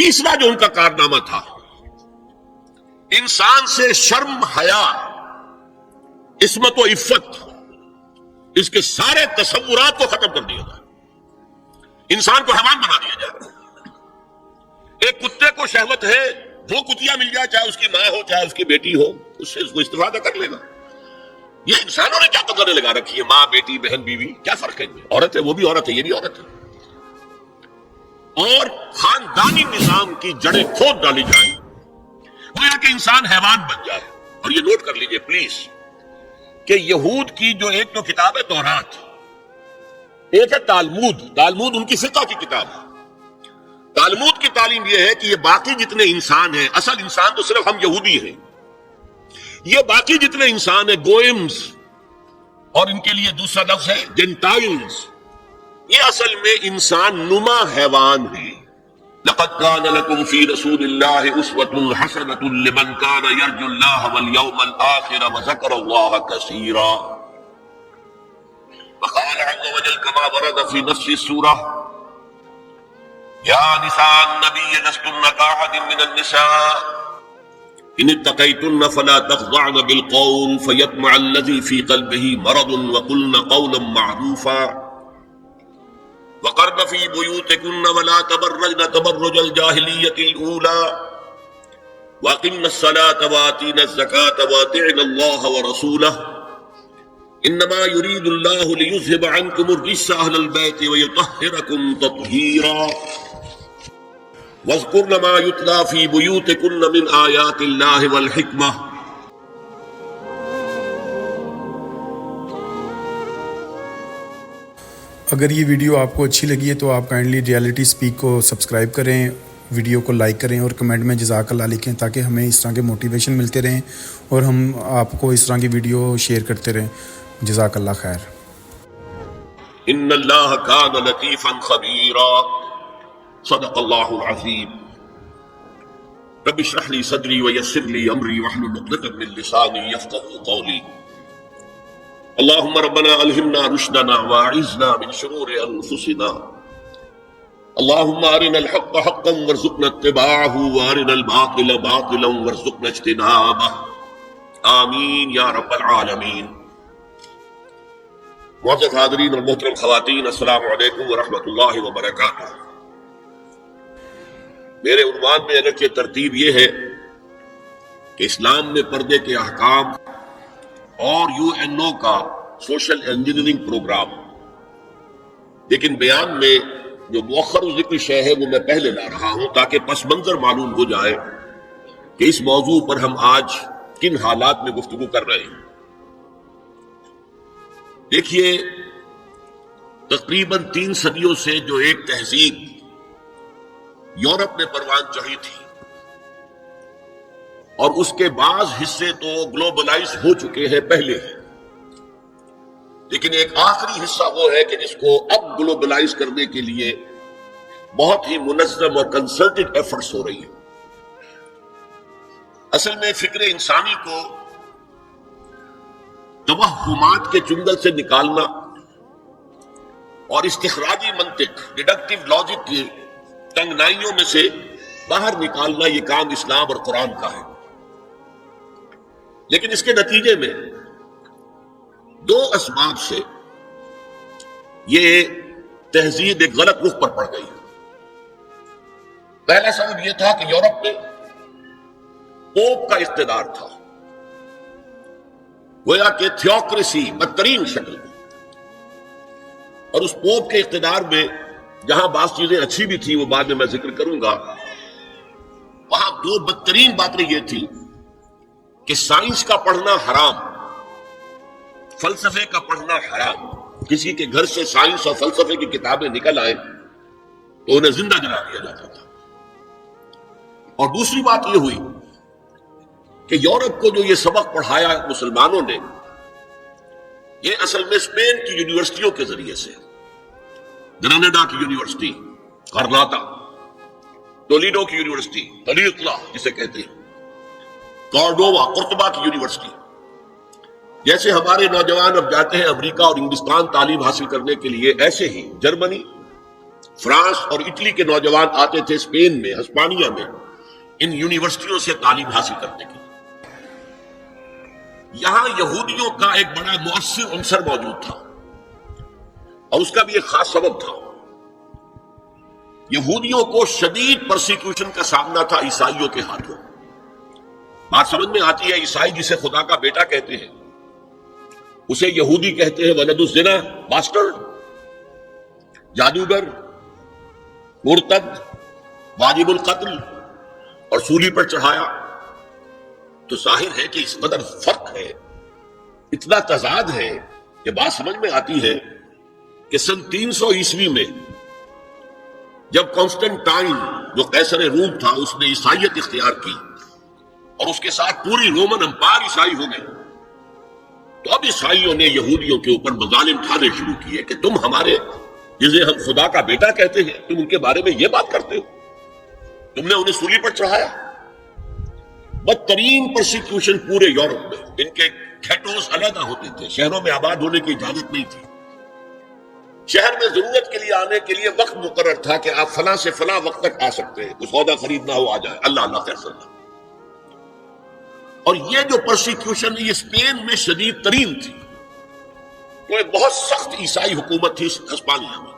تیسرا جو ان کا کارنامہ تھا، انسان سے شرم، حیا، عصمت و عفت، اس کے سارے تصورات کو ختم کر دیا جائے، انسان کو حیوان بنا دیا جائے۔ ایک کتے کو شہوت ہے، وہ کتیا مل جائے، چاہے اس کی ماں ہو چاہے اس کی بیٹی ہو، اس سے اس کو استفادہ کر لینا۔ یہ انسانوں نے کیا قدریں لگا رکھی ہے، ماں، بیٹی، بہن، بیوی، کیا فرق ہے؟ عورت ہے وہ بھی عورت ہے، یہ بھی عورت ہے۔ اور خاندانی نظام کی جڑیں کھود ڈالی جائیں، گویا کہ انسان حیوان بن جائے۔ اور یہ نوٹ کر لیجئے پلیز کہ یہود کی جو ایک تو کتاب ہے تورات، ایک ہے تالمود۔ تالمود ان کی فقہ کی کتاب ہے۔ تالمود کی تعلیم یہ ہے کہ یہ باقی جتنے انسان ہیں، اصل انسان تو صرف ہم یہودی ہیں، یہ باقی جتنے انسان ہیں گوئمز، اور ان کے لیے دوسرا لفظ ہے جنٹائلز، یہ اصل میں انسان نما حیوان ہیں۔ لقد كان لكم في رسول الله أسوة حسنة لمن كان يرجو الله واليوم الآخر وذكر الله كثيرا۔ وقال عز وجل كما ورد في نفس السورة: يا نساء النبي لستن كأحد من النساء إن اتقيتن فلا تخضعن بالقول فيطمع الذي في قلبه مرض وقلن قولا معروفا وقرن في بيوتكن ولا تبرجن تبرج الجاهلية الأولى وأقمن الصلاة وآتين الزكاة وأطعن الله ورسوله إنما يريد الله ليذهب عنكم الرجس أهل البيت ويطهركم تطهيرا واذكرن ما يتلى في بيوتكن من آيات الله والحكمة۔ اگر یہ ویڈیو آپ کو اچھی لگی ہے تو آپ کائنڈلی ریالٹی سپیک کو سبسکرائب کریں، ویڈیو کو لائک کریں اور کمنٹ میں جزاک اللہ لکھیں، تاکہ ہمیں اس طرح کے موٹیویشن ملتے رہیں اور ہم آپ کو اس طرح کی ویڈیو شیئر کرتے رہیں۔ جزاک اللہ خیر۔ ان اللہ کان لطیفا خبیرا، صدق اللہ العظیم۔ رب اشرح لی صدری ویسر لی امری واحلل عقدۃ من لسانی یفقهوا قولی۔ اللهم ربنا ألهمنا رشدنا واعذنا من شرور أنفسنا، اللهم أرنا الحق حقا وارزقنا اتباعه وأرنا الباطل باطلا وارزقنا اجتنابه، آمین یا رب العالمین۔ معزز حاضرین اور محترم خواتین، السلام علیکم ورحمۃ اللہ وبرکاتہ۔ میرے عنوان میں اگرچہ ترتیب یہ ہے کہ اسلام میں پردے کے احکام اور یو این او کا سوشل انجینئرنگ پروگرام، لیکن بیان میں جو مؤخر ذکر شے ہے وہ میں پہلے لا رہا ہوں تاکہ پس منظر معلوم ہو جائے کہ اس موضوع پر ہم آج کن حالات میں گفتگو کر رہے ہیں۔ دیکھیے، تقریباً 3 صدیوں سے جو ایک تہذیب یورپ میں پروان چڑھی تھی، اور اس کے بعض حصے تو گلوبلائز ہو چکے ہیں پہلے ہی، لیکن ایک آخری حصہ وہ ہے کہ جس کو اب گلوبلائز کرنے کے لیے بہت ہی منظم اور کنسلٹڈ ایفرٹس ہو رہی ہیں۔ اصل میں فکر انسانی کو توہمات کے چنگل سے نکالنا اور استخراجی منطق، ڈیڈکٹیو لاجک کی تنگنائیوں میں سے باہر نکالنا، یہ کام اسلام اور قرآن کا ہے۔ لیکن اس کے نتیجے میں 2 اسباب سے یہ تہذیب ایک غلط رخ پر پڑ گئی۔ پہلا سبب یہ تھا کہ یورپ میں پوپ کا اقتدار تھا، گویا کہ تھیوکریسی بدترین شکل میں، اور اس پوپ کے اقتدار میں جہاں بعض چیزیں اچھی بھی تھی، وہ بعد میں ذکر کروں گا، وہاں 2 بدترین باتیں یہ تھی کہ سائنس کا پڑھنا حرام، فلسفے کا پڑھنا حرام۔ کسی کے گھر سے سائنس اور فلسفے کی کتابیں نکل آئے تو انہیں زندہ جلا دیا جاتا تھا۔ اور دوسری بات یہ ہوئی کہ یورپ کو جو یہ سبق پڑھایا مسلمانوں نے، یہ اصل میں اسپین کی یونیورسٹیوں کے ذریعے سے، گراناڈا کی یونیورسٹی، غرناطہ، ٹولیڈو کی یونیورسٹی، طلیقلہ جسے کہتے ہیں، کارڈووا، قرطبہ کی یونیورسٹی، جیسے ہمارے نوجوان اب جاتے ہیں امریکہ اور انگلستان تعلیم حاصل کرنے کے لیے، ایسے ہی جرمنی، فرانس اور اٹلی کے نوجوان آتے تھے اسپین میں، ہسپانیہ میں، ان یونیورسٹیوں سے تعلیم حاصل کرنے کے لیے۔ یہاں یہودیوں کا ایک بڑا مؤثر عنصر موجود تھا، اور اس کا بھی ایک خاص سبب تھا۔ یہودیوں کو شدید پرسیکیوشن کا سامنا تھا عیسائیوں کے ہاتھوں۔ بات سمجھ میں آتی ہے، عیسائی جسے خدا کا بیٹا کہتے ہیں اسے یہودی کہتے ہیں ولد الزنا، باسٹرڈ، جادوگر، مرتد، واجب القتل، اور سولی پر چڑھایا۔ تو ظاہر ہے کہ اس قدر فرق ہے، اتنا تضاد ہے کہ بات سمجھ میں آتی ہے کہ سن 300 عیسوی میں جب کانسٹنٹائن جو قیصر روم تھا اس نے عیسائیت اختیار کی اور اس کے ساتھ پوری رومن امپائر عیسائی ہو گئے، تو اب عیسائیوں نے یہودیوں کے اوپر مظالم ڈھانے شروع کیے کہ تم ہمارے جسے ہم خدا کا بیٹا کہتے ہیں تم ان کے بارے میں یہ بات کرتے ہو، تم نے انہیں سولی پر چڑھایا۔ بدترین پرسیکیوشن پورے یورپ میں، ان کے گھیٹوز علیحدہ ہوتے تھے، شہروں میں آباد ہونے کی اجازت نہیں تھی۔ شہر میں ضرورت کے لیے آنے کے لیے وقت مقرر تھا کہ آپ فلاں سے فلاں وقت تک آ سکتے ہیں، کچھ سودا خریدنا ہو آ جائے، اللہ اللہ خیر صلی۔ اور یہ جو پرسیکیوشن یہ اسپین میں شدید ترین تھی، تو ایک بہت سخت عیسائی حکومت تھی ہسپانیہ میں۔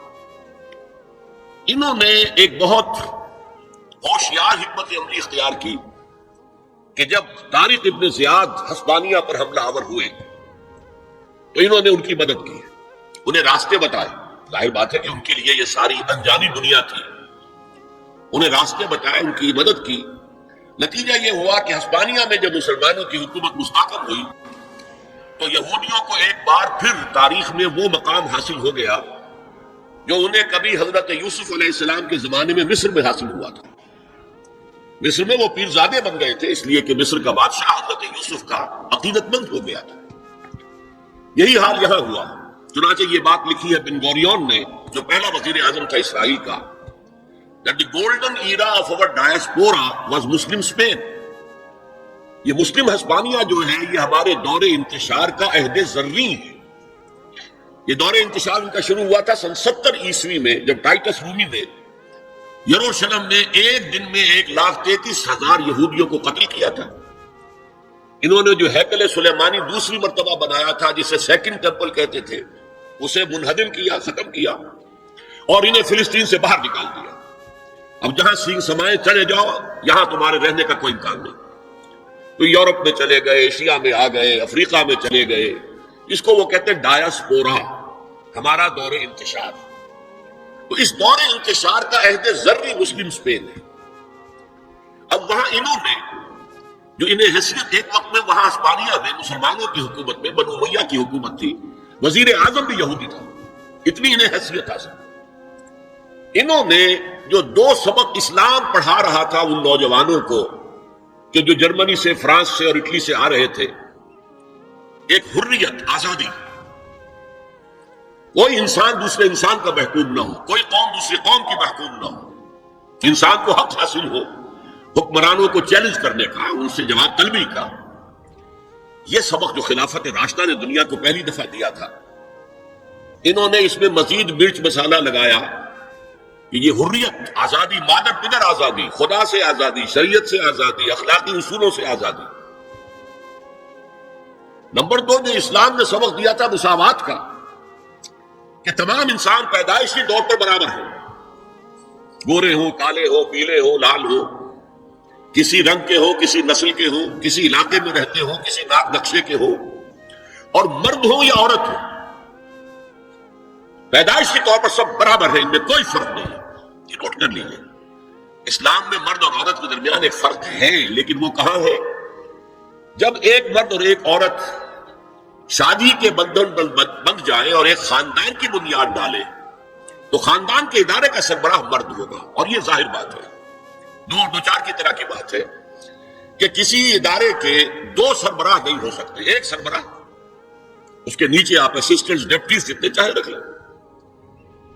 انہوں نے ایک بہت ہوشیار حکمت عملی اختیار کی کہ جب طارق ابن زیاد ہسپانیہ پر حملہ آور ہوئے تو انہوں نے ان کی مدد کی، انہیں راستے بتائے۔ ظاہر بات ہے کہ ان کے لیے یہ ساری انجانی دنیا تھی، انہیں راستے بتائے، ان کی مدد کی۔ نتیجہ یہ ہوا کہ ہسپانیہ میں جب مسلمانوں کی حکومت مستحکم ہوئی تو یہودیوں کو ایک بار پھر تاریخ میں وہ مقام حاصل ہو گیا جو انہیں کبھی حضرت یوسف علیہ السلام کے زمانے میں مصر میں حاصل ہوا تھا۔ مصر میں وہ پیرزادے بن گئے تھے، اس لیے کہ مصر کا بادشاہ حضرت یوسف کا عقیدت مند ہو گیا تھا۔ یہی حال یہاں ہوا۔ چنانچہ یہ بات لکھی ہے بن گوریون نے، جو پہلا وزیر اعظم تھا اسرائیل کا، that the golden era of our diaspora was Muslim Spain۔ یہ مسلم ہسپانیہ جو ہے یہ ہمارے دور انتشار کا عہد زرین ہے۔ یہ دور انتشار ان کا شروع ہوا تھا سن 70 عیسوی میں، جب ٹائٹس رومی نے یروشلم میں ایک دن میں 1,33,000 یہودیوں کو قتل کیا تھا۔ انہوں نے جو ہیکل سلیمانی دوسری مرتبہ بنایا تھا، جسے سیکنڈ ٹیمپل کہتے تھے، اسے منہدم کیا، ختم کیا، اور انہیں فلسطین سے باہر نکال دیا۔ اب جہاں سینگ سمائے چلے جاؤ، یہاں تمہارے رہنے کا کوئی امکان نہیں۔ تو یورپ میں چلے گئے، ایشیا میں آ گئے، افریقہ میں چلے گئے۔ اس کو وہ کہتے ہیں ڈایاسپورا، ہمارا دور انتشار۔ تو اس دور انتشار کا عہد زرعی مسلم اسپین ہے۔ اب وہاں انہوں نے جو انہیں حیثیت، ایک وقت میں وہاں ہسپانیہ میں مسلمانوں کی حکومت میں بنو امیہ کی حکومت تھی، وزیر اعظم بھی یہودی تھا، اتنی انہیں حیثیت حاصل۔ انہوں نے جو 2 سبق اسلام پڑھا رہا تھا ان نوجوانوں کو کہ جو جرمنی سے، فرانس سے اور اٹلی سے آ رہے تھے، ایک حریت، آزادی، کوئی انسان دوسرے انسان کا محکوم نہ ہو، کوئی قوم دوسری قوم کی محکوم نہ ہو، انسان کو حق حاصل ہو حکمرانوں کو چیلنج کرنے کا، ان سے جواب طلبی کا۔ یہ سبق جو خلافت راشدہ نے دنیا کو پہلی دفعہ دیا تھا، انہوں نے اس میں مزید مرچ مسالہ لگایا کہ یہ حریت، آزادی، مادر پدر آزادی، خدا سے آزادی، شریعت سے آزادی، اخلاقی اصولوں سے آزادی۔ نمبر 2 جو اسلام نے سبق دیا تھا مساوات کا، کہ تمام انسان پیدائشی طور پر برابر ہوں، گورے ہوں، کالے ہو، پیلے ہو، لال ہو، کسی رنگ کے ہو، کسی نسل کے ہو، کسی علاقے میں رہتے ہو، کسی ناک نقشے کے ہو، اور مرد ہو یا عورت ہو، پیدائشی طور پر سب برابر ہیں، ان میں کوئی فرق نہیں ہے۔ یہ نوٹ کر لیجیے، اسلام میں مرد اور عورت کے درمیان ایک فرق ہے، لیکن وہ کہاں ہے؟ جب ایک مرد اور ایک عورت شادی کے بندھن بندھ جائیں اور ایک خاندان کی بنیاد ڈالے تو خاندان کے ادارے کا سربراہ مرد ہوگا۔ اور یہ ظاہر بات ہے، 2 4 کی طرح کی بات ہے کہ کسی ادارے کے 2 سربراہ نہیں ہو سکتے، ایک سربراہ، اس کے نیچے آپ اسسٹنٹس، ڈپٹیز جتنے چاہے رکھ لیں۔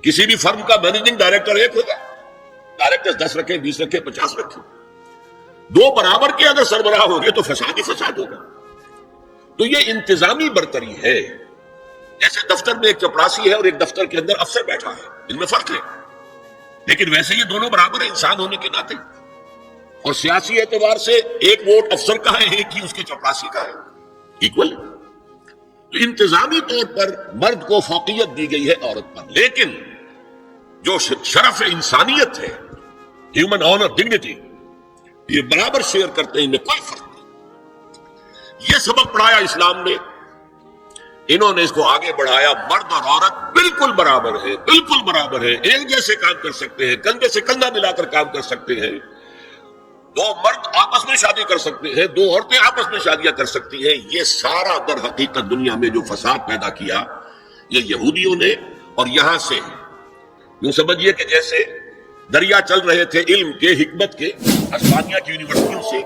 کسی بھی فرم کا مینیجنگ ڈائریکٹر ایک ہوگا، ڈائریکٹر 10 رکھے، 20 رکھے، 50 رکھے، 2 برابر کے اگر سربراہ ہوں گے تو فساد ہی فساد ہوگا۔ تو یہ انتظامی برتری ہے، جیسے دفتر میں ایک چپراسی ہے اور ایک دفتر کے اندر افسر بیٹھا ہے، ان میں فرق ہے۔ لیکن ویسے یہ دونوں برابر ہیں انسان ہونے کے ناطے، اور سیاسی اعتبار سے ایک ووٹ افسر کا ہے، ایک ہی اس کے چپراسی کا ہے، ایکول۔ تو انتظامی طور پر مرد کو فوقیت دی گئی ہے عورت پر، لیکن جو شرف انسانیت ہے، ہیومن آنر، ڈگنیٹی، یہ برابر شیئر کرتے ہیں، ان میں کوئی فرق نہیں۔ یہ سبق پڑھایا اسلام نے، انہوں نے اس کو آگے بڑھایا، مرد اور عورت بالکل برابر ہے، بالکل برابر ہے، ایک جیسے کام کر سکتے ہیں، کندھے سے کندھا ملا کر کام کر سکتے ہیں، دو مرد آپس میں شادی کر سکتے ہیں، دو عورتیں آپس میں شادیاں کر سکتی ہیں۔ یہ سارا در حقیقت دنیا میں جو فساد پیدا کیا یہ یہودیوں نے، اور یہاں سے یوں سمجھیے کہ جیسے دریا چل رہے تھے علم کے، حکمت کے، اسپانیہ کی یونیورسٹیوں سے،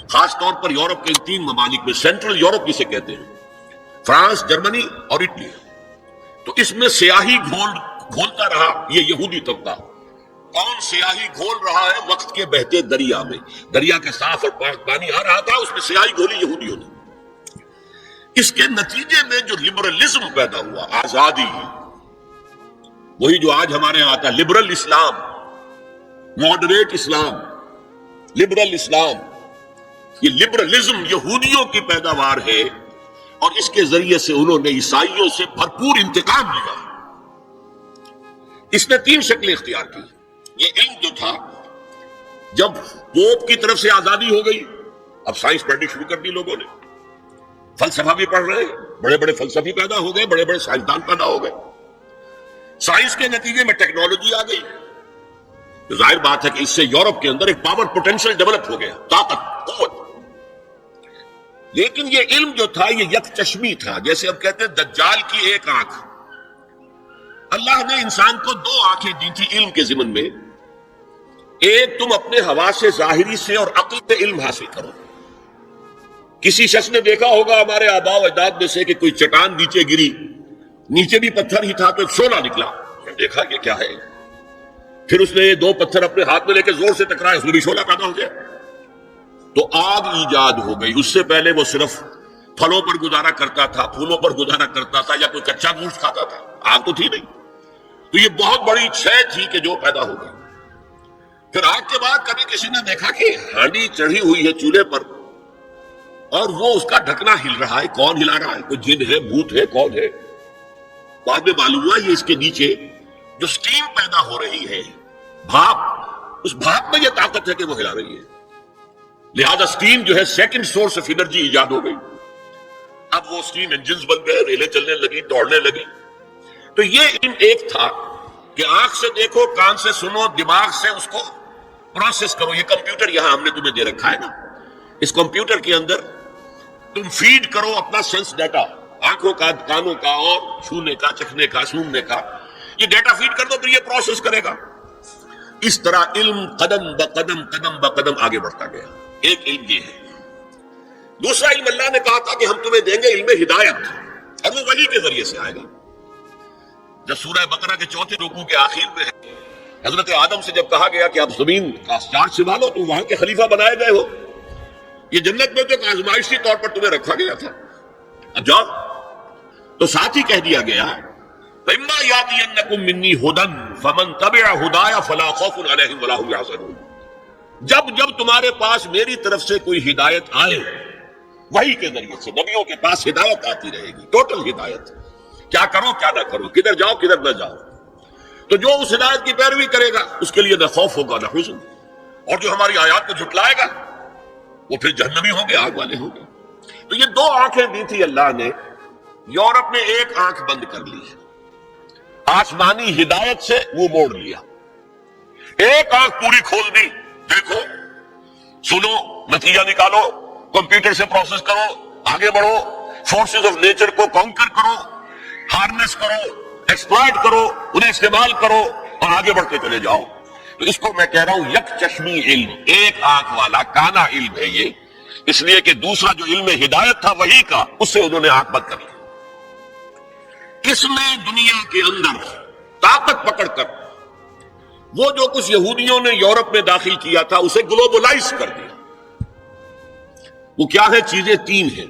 خاص طور پر یورپ کے ان تین ممالک میں، سینٹرل یورپ جسے کہتے ہیں، فرانس، جرمنی اور اٹلی، تو اس میں سیاہی گھولتا رہا یہ یہودی طبقہ۔ کون سیاہی گھول رہا ہے؟ وقت کے بہتے دریا میں، دریا کے صاف اور پاک پانی آ رہا تھا، اس میں سیاہی گھولی یہودیوں نے۔ اس کے نتیجے میں جو لبرلزم پیدا ہوا، آزادی، وہی جو آج ہمارے یہاں آتا ہے لبرل اسلام، ماڈریٹ اسلام، لبرل اسلام، یہ لبرلزم یہودیوں کی پیداوار ہے، اور اس کے ذریعے سے انہوں نے عیسائیوں سے بھرپور انتقام لیا۔ اس نے تین شکلیں اختیار کی۔ یہ علم جو تھا، جب پوپ کی طرف سے آزادی ہو گئی، اب سائنس پڑھنی شروع کر دی لوگوں نے، فلسفہ بھی پڑھ رہے ہیں، بڑے بڑے فلسفی پیدا ہو گئے، بڑے بڑے سائنسدان پیدا ہو گئے، سائنس کے نتیجے میں ٹیکنالوجی آ گئی، تو ظاہر بات ہے کہ اس سے یورپ کے اندر ایک پاور پوٹینشل ڈیولپ ہو گیا، طاقت، قوت۔ لیکن یہ علم جو تھا یہ یک چشمی تھا، جیسے اب کہتے ہیں دجال کی ایک آنکھ۔ اللہ نے انسان کو دو آنکھیں دی تھی علم کے ضمن میں، ایک تم اپنے حواس ظاہری سے اور عقل سے علم حاصل کرو۔ کسی شخص نے دیکھا ہوگا ہمارے آباء و اجداد میں سے کہ کوئی چٹان نیچے گری، نیچے بھی پتھر ہی تھا تو ایک شعلہ نکلا، دیکھا کہ کیا ہے، پھر اس نے یہ دو پتھر اپنے ہاتھ میں لے کے زور سے ٹکرائے، اس میں بھی شعلہ پیدا ہو گیا، تو آگ ایجاد ہو گئی۔ اس سے پہلے وہ صرف پھلوں پر گزارا کرتا تھا، پھولوں پر گزارا کرتا تھا، یا کوئی کچا گوشت کھاتا تھا، آگ تو تھی نہیں، تو یہ بہت بڑی شے تھی کہ جو پیدا ہو گئی۔ پھر آگ کے بعد کبھی کسی نے دیکھا کہ ہانڈی چڑھی ہوئی ہے چولہے پر، اور وہ اس کا ڈھکنا ہل رہا ہے، کون ہلا رہا ہے؟ کوئی جن ہے، بھوت ہے، کون ہے؟ بعد میں معلوم ہوا یہ اس کے نیچے جو سٹیم پیدا ہو رہی ہے، بھاپ، اس بھاپ میں یہ طاقت ہے کہ وہ ہلا رہی ہے، لہذا سٹیم جو ہے سیکنڈ سورس آف انرجی ایجاد ہو گئی۔ اب وہ سٹیم انجنز بن گئے، ریلیں چلنے لگی، دوڑنے لگی۔ تو یہ علم ایک تھا کہ آنکھ سے دیکھو، کان سے سنو، دماغ سے اس کو پروسیس کرو۔ یہ کمپیوٹر یہاں ہم نے تمہیں دے رکھا ہے نا، اس کمپیوٹر کے اندر تم فیڈ کرو اپنا سینس ڈیٹا، آنکھوں کا، کانوں کا، اور چھونے کا، چکھنے کا، سونگنے کا، یہ ڈیٹا فیڈ کر دو، پھر یہ پروسیس کرے گا۔ اس طرح علم قدم بقدم، قدم بقدم آگے بڑھتا گیا۔ ایک علم یہ ہے۔ دوسرا علم اللہ نے کہا تھا کہ ہم تمہیں دیں گے علم ہدایت، اور وہ وحی کے ذریعے سے آئے گا۔ جب سورہ بقرہ کے چوتھے رکوع کے آخر میں ہے، حضرت آدم سے جب کہا گیا کہ آپ زمین کا چارج سنبھالو، تم وہاں کے خلیفہ بنائے گئے ہو، یہ جنت میں تو ایک آزمائشی طور پر تمہیں رکھا گیا تھا، اب جاؤ۔ تو ساتھ ہی کہہ دیا گیا فَإِمَّا يَأْتِيَنَّكُم مِّنِّي هُدًى فَمَن تَبِعَ هُدَايَ فَلَا خَوْفٌ عَلَيْهِمْ وَلَا هُمْ يَحْزَنُونَ۔ جب تمہارے پاس میری طرف سے کوئی ہدایت آئے، وحی کے ذریعے سے نبیوں کے پاس ہدایت آتی رہے گی، ٹوٹل ہدایت، کیا کرو کیا نہ کرو، کدھر جاؤ کدھر نہ جاؤ، تو جو اس ہدایت کی پیروی کرے گا اس کے لیے نہ خوف ہوگا نہ حزن، اور جو ہماری آیات کو جھٹلائے گا وہ پھر جہنمی ہوں گے، آگ والے ہوں گے۔ تو یہ دو آنکھیں دی تھی اللہ نے، یورپ نے ایک آنکھ بند کر لی، آسمانی ہدایت سے وہ موڑ لیا، ایک آنکھ پوری کھول دی، دیکھو، سنو، نتیجہ نکالو، کمپیوٹر سے پروسیس کرو، آگے بڑھو، فورسز آف نیچر کو کانکر کرو، ہارنس کرو، ایکسپلائٹ کرو، انہیں استعمال کرو، اور آگے بڑھتے چلے جاؤ۔ تو اس کو میں کہہ رہا ہوں یک چشمی علم، ایک آنکھ والا کانا علم ہے یہ، اس لیے کہ دوسرا جو علم ہدایت تھا وہی کا، اس سے انہوں نے آنکھ بند کر لی۔ اس میں دنیا کے اندر طاقت پکڑ کر وہ جو کچھ یہودیوں نے یورپ میں داخل کیا تھا اسے گلوبلائز کر دیا۔ وہ کیا ہے؟ چیزیں تین ہیں۔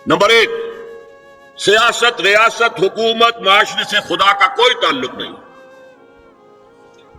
نمبر ایک، سیاست، ریاست، حکومت، معاشرے سے خدا کا کوئی تعلق نہیں،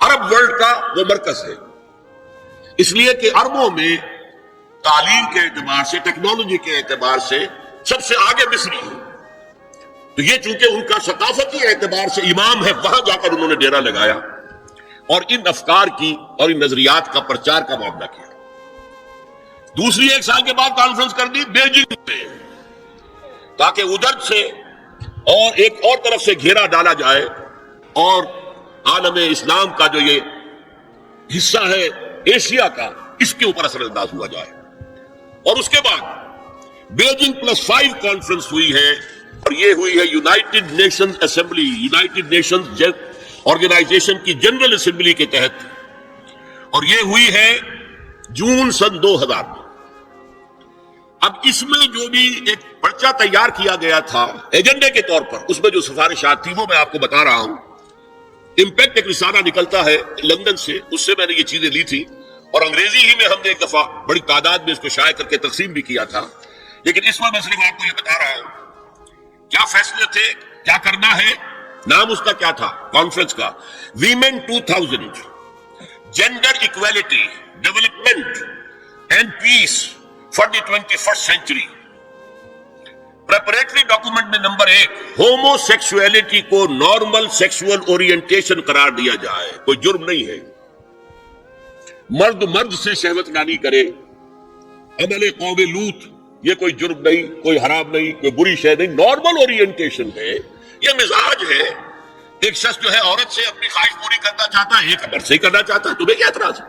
عرب ورلڈ کا وہ مرکز ہے، اس لیے کہ عربوں میں تعلیم کے اعتبار سے، ٹیکنالوجی کے اعتبار سے سب سے آگے مصری ہے، تو یہ چونکہ ان کا ثقافتی اعتبار سے امام ہے، وہاں جا کر انہوں نے ڈیرا لگایا اور ان افکار کی اور ان نظریات کا پرچار کا معاملہ کیا۔ دوسری 1 سال کے بعد کانفرنس کر دی بیجنگ میں، تاکہ ادھر سے اور ایک اور طرف سے گھیرا ڈالا جائے اور عالم اسلام کا جو یہ حصہ ہے ایشیا کا، اس کے اوپر اثر انداز ہوا جائے۔ اور اس کے بعد بیجنگ +5 کانفرنس ہوئی ہے، اور یہ ہوئی ہے United Nations Assembly, United Nations Organisation کی جنرل اسمبلی کے تحت، اور یہ ہوئی ہے جون سن 2000 میں۔ اب اس میں جو بھی ایک پرچہ تیار کیا گیا تھا ایجنڈے کے طور پر، اس میں جو سفارشات تھی وہ میں آپ کو بتا رہا ہوں۔ امپیکٹ ایک رسالہ نکلتا ہے لندن سے، اس سے میں نے یہ چیزیں لی تھی، اور انگریزی ہی میں ہم نے ایک دفعہ بڑی تعداد میں اس کو شائع کر کے تقسیم بھی کیا تھا، لیکن اس میں صرف آپ کو یہ بتا رہا ہوں کیا فیصلے تھے، کیا کرنا ہے۔ نام اس کا کیا تھا کانفرنس کا؟ Women 2000 gender equality development and peace for the 21st century. Preparatory document میں نمبر 1 ہومو سیکسولیٹی کو نارمل سیکسول اورینٹیشن قرار دیا جائے، کوئی جرم نہیں ہے، مرد مرد سے شہوت نانی کرے، عمل قوم لوط یہ کوئی جرم نہیں، کوئی حرام نہیں، کوئی بری شے نہیں، نارمل اورینٹیشن ہے، یہ مزاج ہے۔ ایک شخص جو ہے عورت سے اپنی خواہش پوری کرنا چاہتا ہے، ایک مرد سے ہی کرنا چاہتا ہے، تمہیں کیا اعتراض ہے؟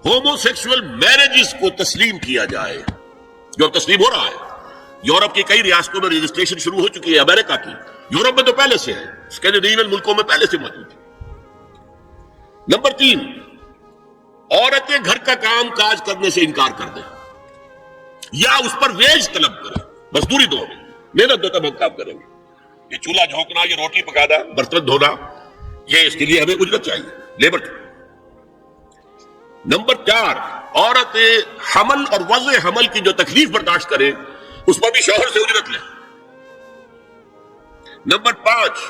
ہومو سیکسول میرجز کو تسلیم کیا جائے، جو تسلیم ہو رہا ہے۔ یورپ کی کئی ریاستوں میں رجسٹریشن شروع ہو چکی ہے، امریکہ کی، یورپ میں تو پہلے سے ہے، اسکینڈینیوین ملکوں میں پہلے سے موجود ہے۔ نمبر 3 عورتیں گھر کا کام کاج کرنے سے انکار کر دیں یا اس پر ویج طلب کریں، مزدوری دو، محنت دو تب ہم کام کریں گے۔ یہ چولہا جھونکنا، یہ روٹی پکانا، برتن دھونا، یہ اس کے لیے ہمیں اجرت چاہیے، لیبر۔ نمبر 4 عورتیں حمل اور وضع حمل کی جو تکلیف برداشت کریں اس پر بھی شوہر سے اجرت لیں۔ نمبر 5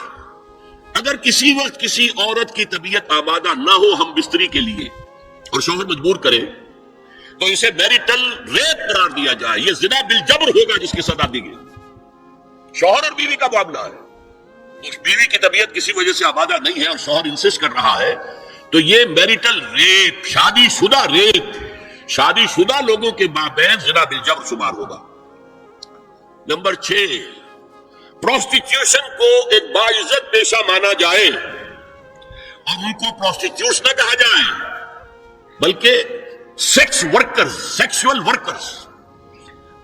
اگر کسی وقت کسی عورت کی طبیعت آمادہ نہ ہو ہم بستری کے لیے اور شوہر مجبور کرے تو اسے میریٹل ریپ قرار دیا جائے، یہ زنا بالجبر ہوگا جس کی سزا دی گئی۔ شوہر اور بیوی کا معاملہ ہے، اس بیوی کی طبیعت کسی وجہ سے آمادہ نہیں ہے اور شوہر انسسٹ کر رہا ہے تو یہ میریٹل ریپ، شادی شدہ ریپ، شادی شدہ لوگوں کے مابین زنا بالجبر شمار ہوگا۔ نمبر 6 پروسٹیٹیوشن کو ایک باعزت پیشہ مانا جائے اور ان کو پروسٹیٹیوٹس نہ کہا جائے بلکہ سیکس ورکرز، سیکسول ورکرز۔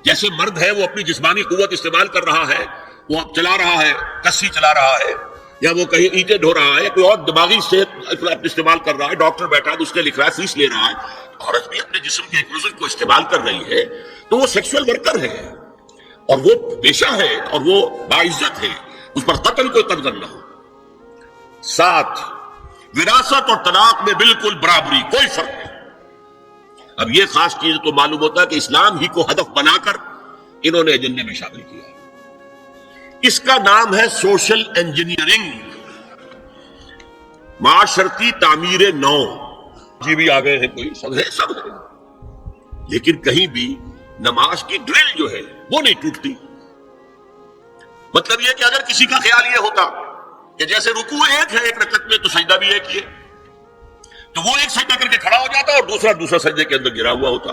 جیسے مرد ہے وہ اپنی جسمانی قوت استعمال کر رہا ہے، وہ اب چلا رہا ہے، کسی چلا رہا ہے، یا وہ کہیں اینٹیں ڈھو رہا ہے، کوئی اور دماغی صحت استعمال کر رہا ہے، ڈاکٹر بیٹھا ہے اس کے لکھ رہا ہے، فیس لے رہا ہے، عورت بھی اپنے جسم کے ایک عضو کو استعمال کر رہی ہے تو وہ سیکسول ورکر ہے اور وہ پیشہ ہے اور وہ باعزت ہے، اس پر قتل کوئی قدر نہ ہو۔ 7 وراثت اور طلاق میں بالکل برابری، کوئی فرق نہیں۔ اب یہ خاص چیز تو معلوم ہوتا ہے کہ اسلام ہی کو ہدف بنا کر انہوں نے ایجنڈے میں شامل کیا ہے۔ اس کا نام ہے سوشل انجینئرنگ، معاشرتی تعمیر نو۔ جی بھی آ گئے ہیں کوئی، سب ہے، لیکن کہیں بھی نماز کی ڈرل جو ہے وہ نہیں ٹوٹتی۔ مطلب یہ کہ اگر کسی کا خیال یہ ہوتا کہ جیسے رکوع ایک ہے ایک رکعت میں تو سجدہ بھی ایک ہی ہے، تو وہ ایک سجدہ کر کے کھڑا ہو جاتا اور دوسرا سجدے کے اندر گرا ہوا ہوتا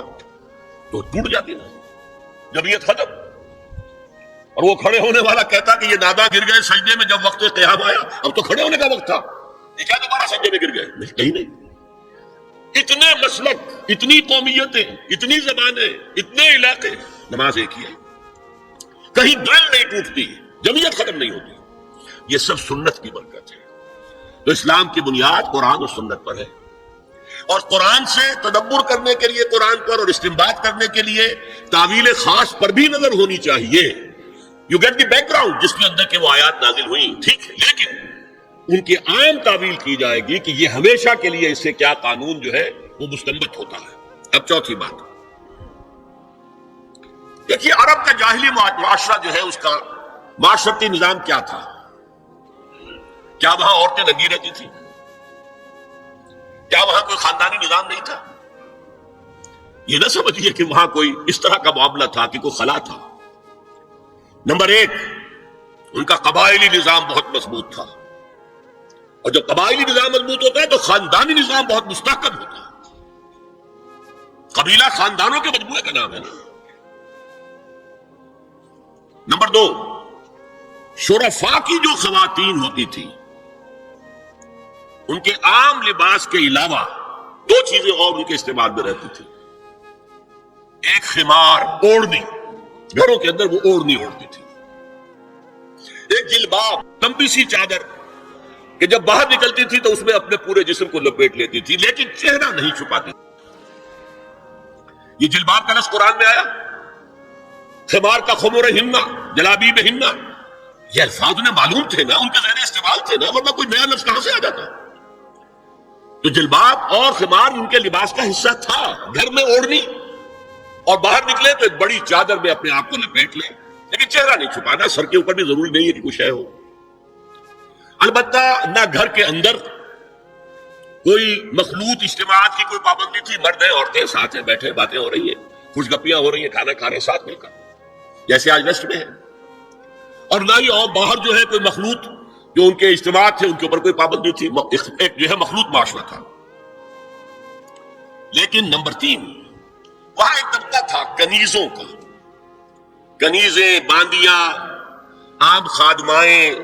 تو ٹوٹ جاتی نا، جمعیت ختم۔ اور وہ کھڑے ہونے والا کہتا کہ یہ نادا گر گئے سجدے میں جب وقت قیام آیا، اب تو کھڑے ہونے کا وقت تھا، یہ کیا دوبارہ سجدے میں گر گئے؟ کہیں نہیں۔ اتنے مسلک، اتنی قومیتیں، اتنی زبانیں، اتنے علاقے، نماز ایک ہی ہے، کہیں ڈرل نہیں ٹوٹتی، جمعیت ختم نہیں ہوتی۔ یہ سب سنت کی برکت ہے۔ تو اسلام کی بنیاد قرآن اور سنت پر ہے، اور قرآن سے تدبر کرنے کے لیے، قرآن پر اور استنباط کرنے کے لیے تعویل خاص پر بھی نظر ہونی چاہیے۔ You get the background جس کے اندر کہ وہ آیات نازل ہوئی، ٹھیک ہے، لیکن ان کی عام تعویل کی جائے گی کہ یہ ہمیشہ کے لیے اس سے کیا قانون جو ہے وہ مستنبط ہوتا ہے۔ اب چوتھی بات دیکھیے، عرب کا جاہلی معاشرہ جو ہے اس کا معاشرتی نظام کیا تھا؟ کیا وہاں عورتیں ننگی رہتی تھیں؟ کیا وہاں کوئی خاندانی نظام نہیں تھا؟ یہ نہ سمجھیے کہ وہاں کوئی اس طرح کا معاملہ تھا کہ کوئی خلا تھا. نمبر ایک، ان کا قبائلی نظام بہت مضبوط تھا، اور جب قبائلی نظام مضبوط ہوتا ہے تو خاندانی نظام بہت مستحکم ہوتا ہے. قبیلہ خاندانوں کے مجموعے کا نام ہے نا. نمبر دو، شرفاء کی جو خواتین ہوتی تھی ان کے عام لباس کے علاوہ دو چیزیں اور ان کے استعمال میں رہتی تھی. ایک خمار، اوڑھنی، گھروں کے اندر وہ اوڑھنی اوڑھتی تھی. ایک جلباب، لمبی سی چادر کہ جب باہر نکلتی تھی تو اس میں اپنے پورے جسم کو لپیٹ لیتی تھی لیکن چہرہ نہیں چھپاتی. یہ جلباب کا لفظ قرآن میں آیا، خمار کا خمر ہننا، جلابیب ہننا. یہ الفاظ انہیں معلوم تھے نا، ان کے ذہن استعمال تھے نا، ورنہ کوئی نیا لفظ کہاں سے آ جاتا. تو جلباب اور خمار ان کے لباس کا حصہ تھا. گھر میں اوڑھنی اور باہر نکلے تو ایک بڑی چادر میں اپنے آپ کو لپیٹ لیں، لیکن چہرہ نہیں چھپانا. سر کے اوپر بھی ضروری نہیں ہے کہ کچھ ہے ہو. البتہ نہ گھر کے اندر کوئی مخلوط اجتماعات کی کوئی پابندی تھی. مرد ہیں، عورتیں ساتھ ہیں، بیٹھے، باتیں ہو رہی ہیں، خوش گپیاں ہو رہی ہیں، کھانا کھا رہے ہیں ساتھ مل کر، جیسے آج ویسٹ میں ہے. اور نہ ہی اور باہر جو ہے کوئی مخلوط جو ان کے اجتماعات تھے ان کے اوپر کوئی پابندی تھی. ایک جو ہے مخلوط معاشرہ تھا. لیکن نمبر تین، وہاں ایک طبقہ تھا کنیزوں کا. کنیزیں، باندیاں، عام خادمائیں،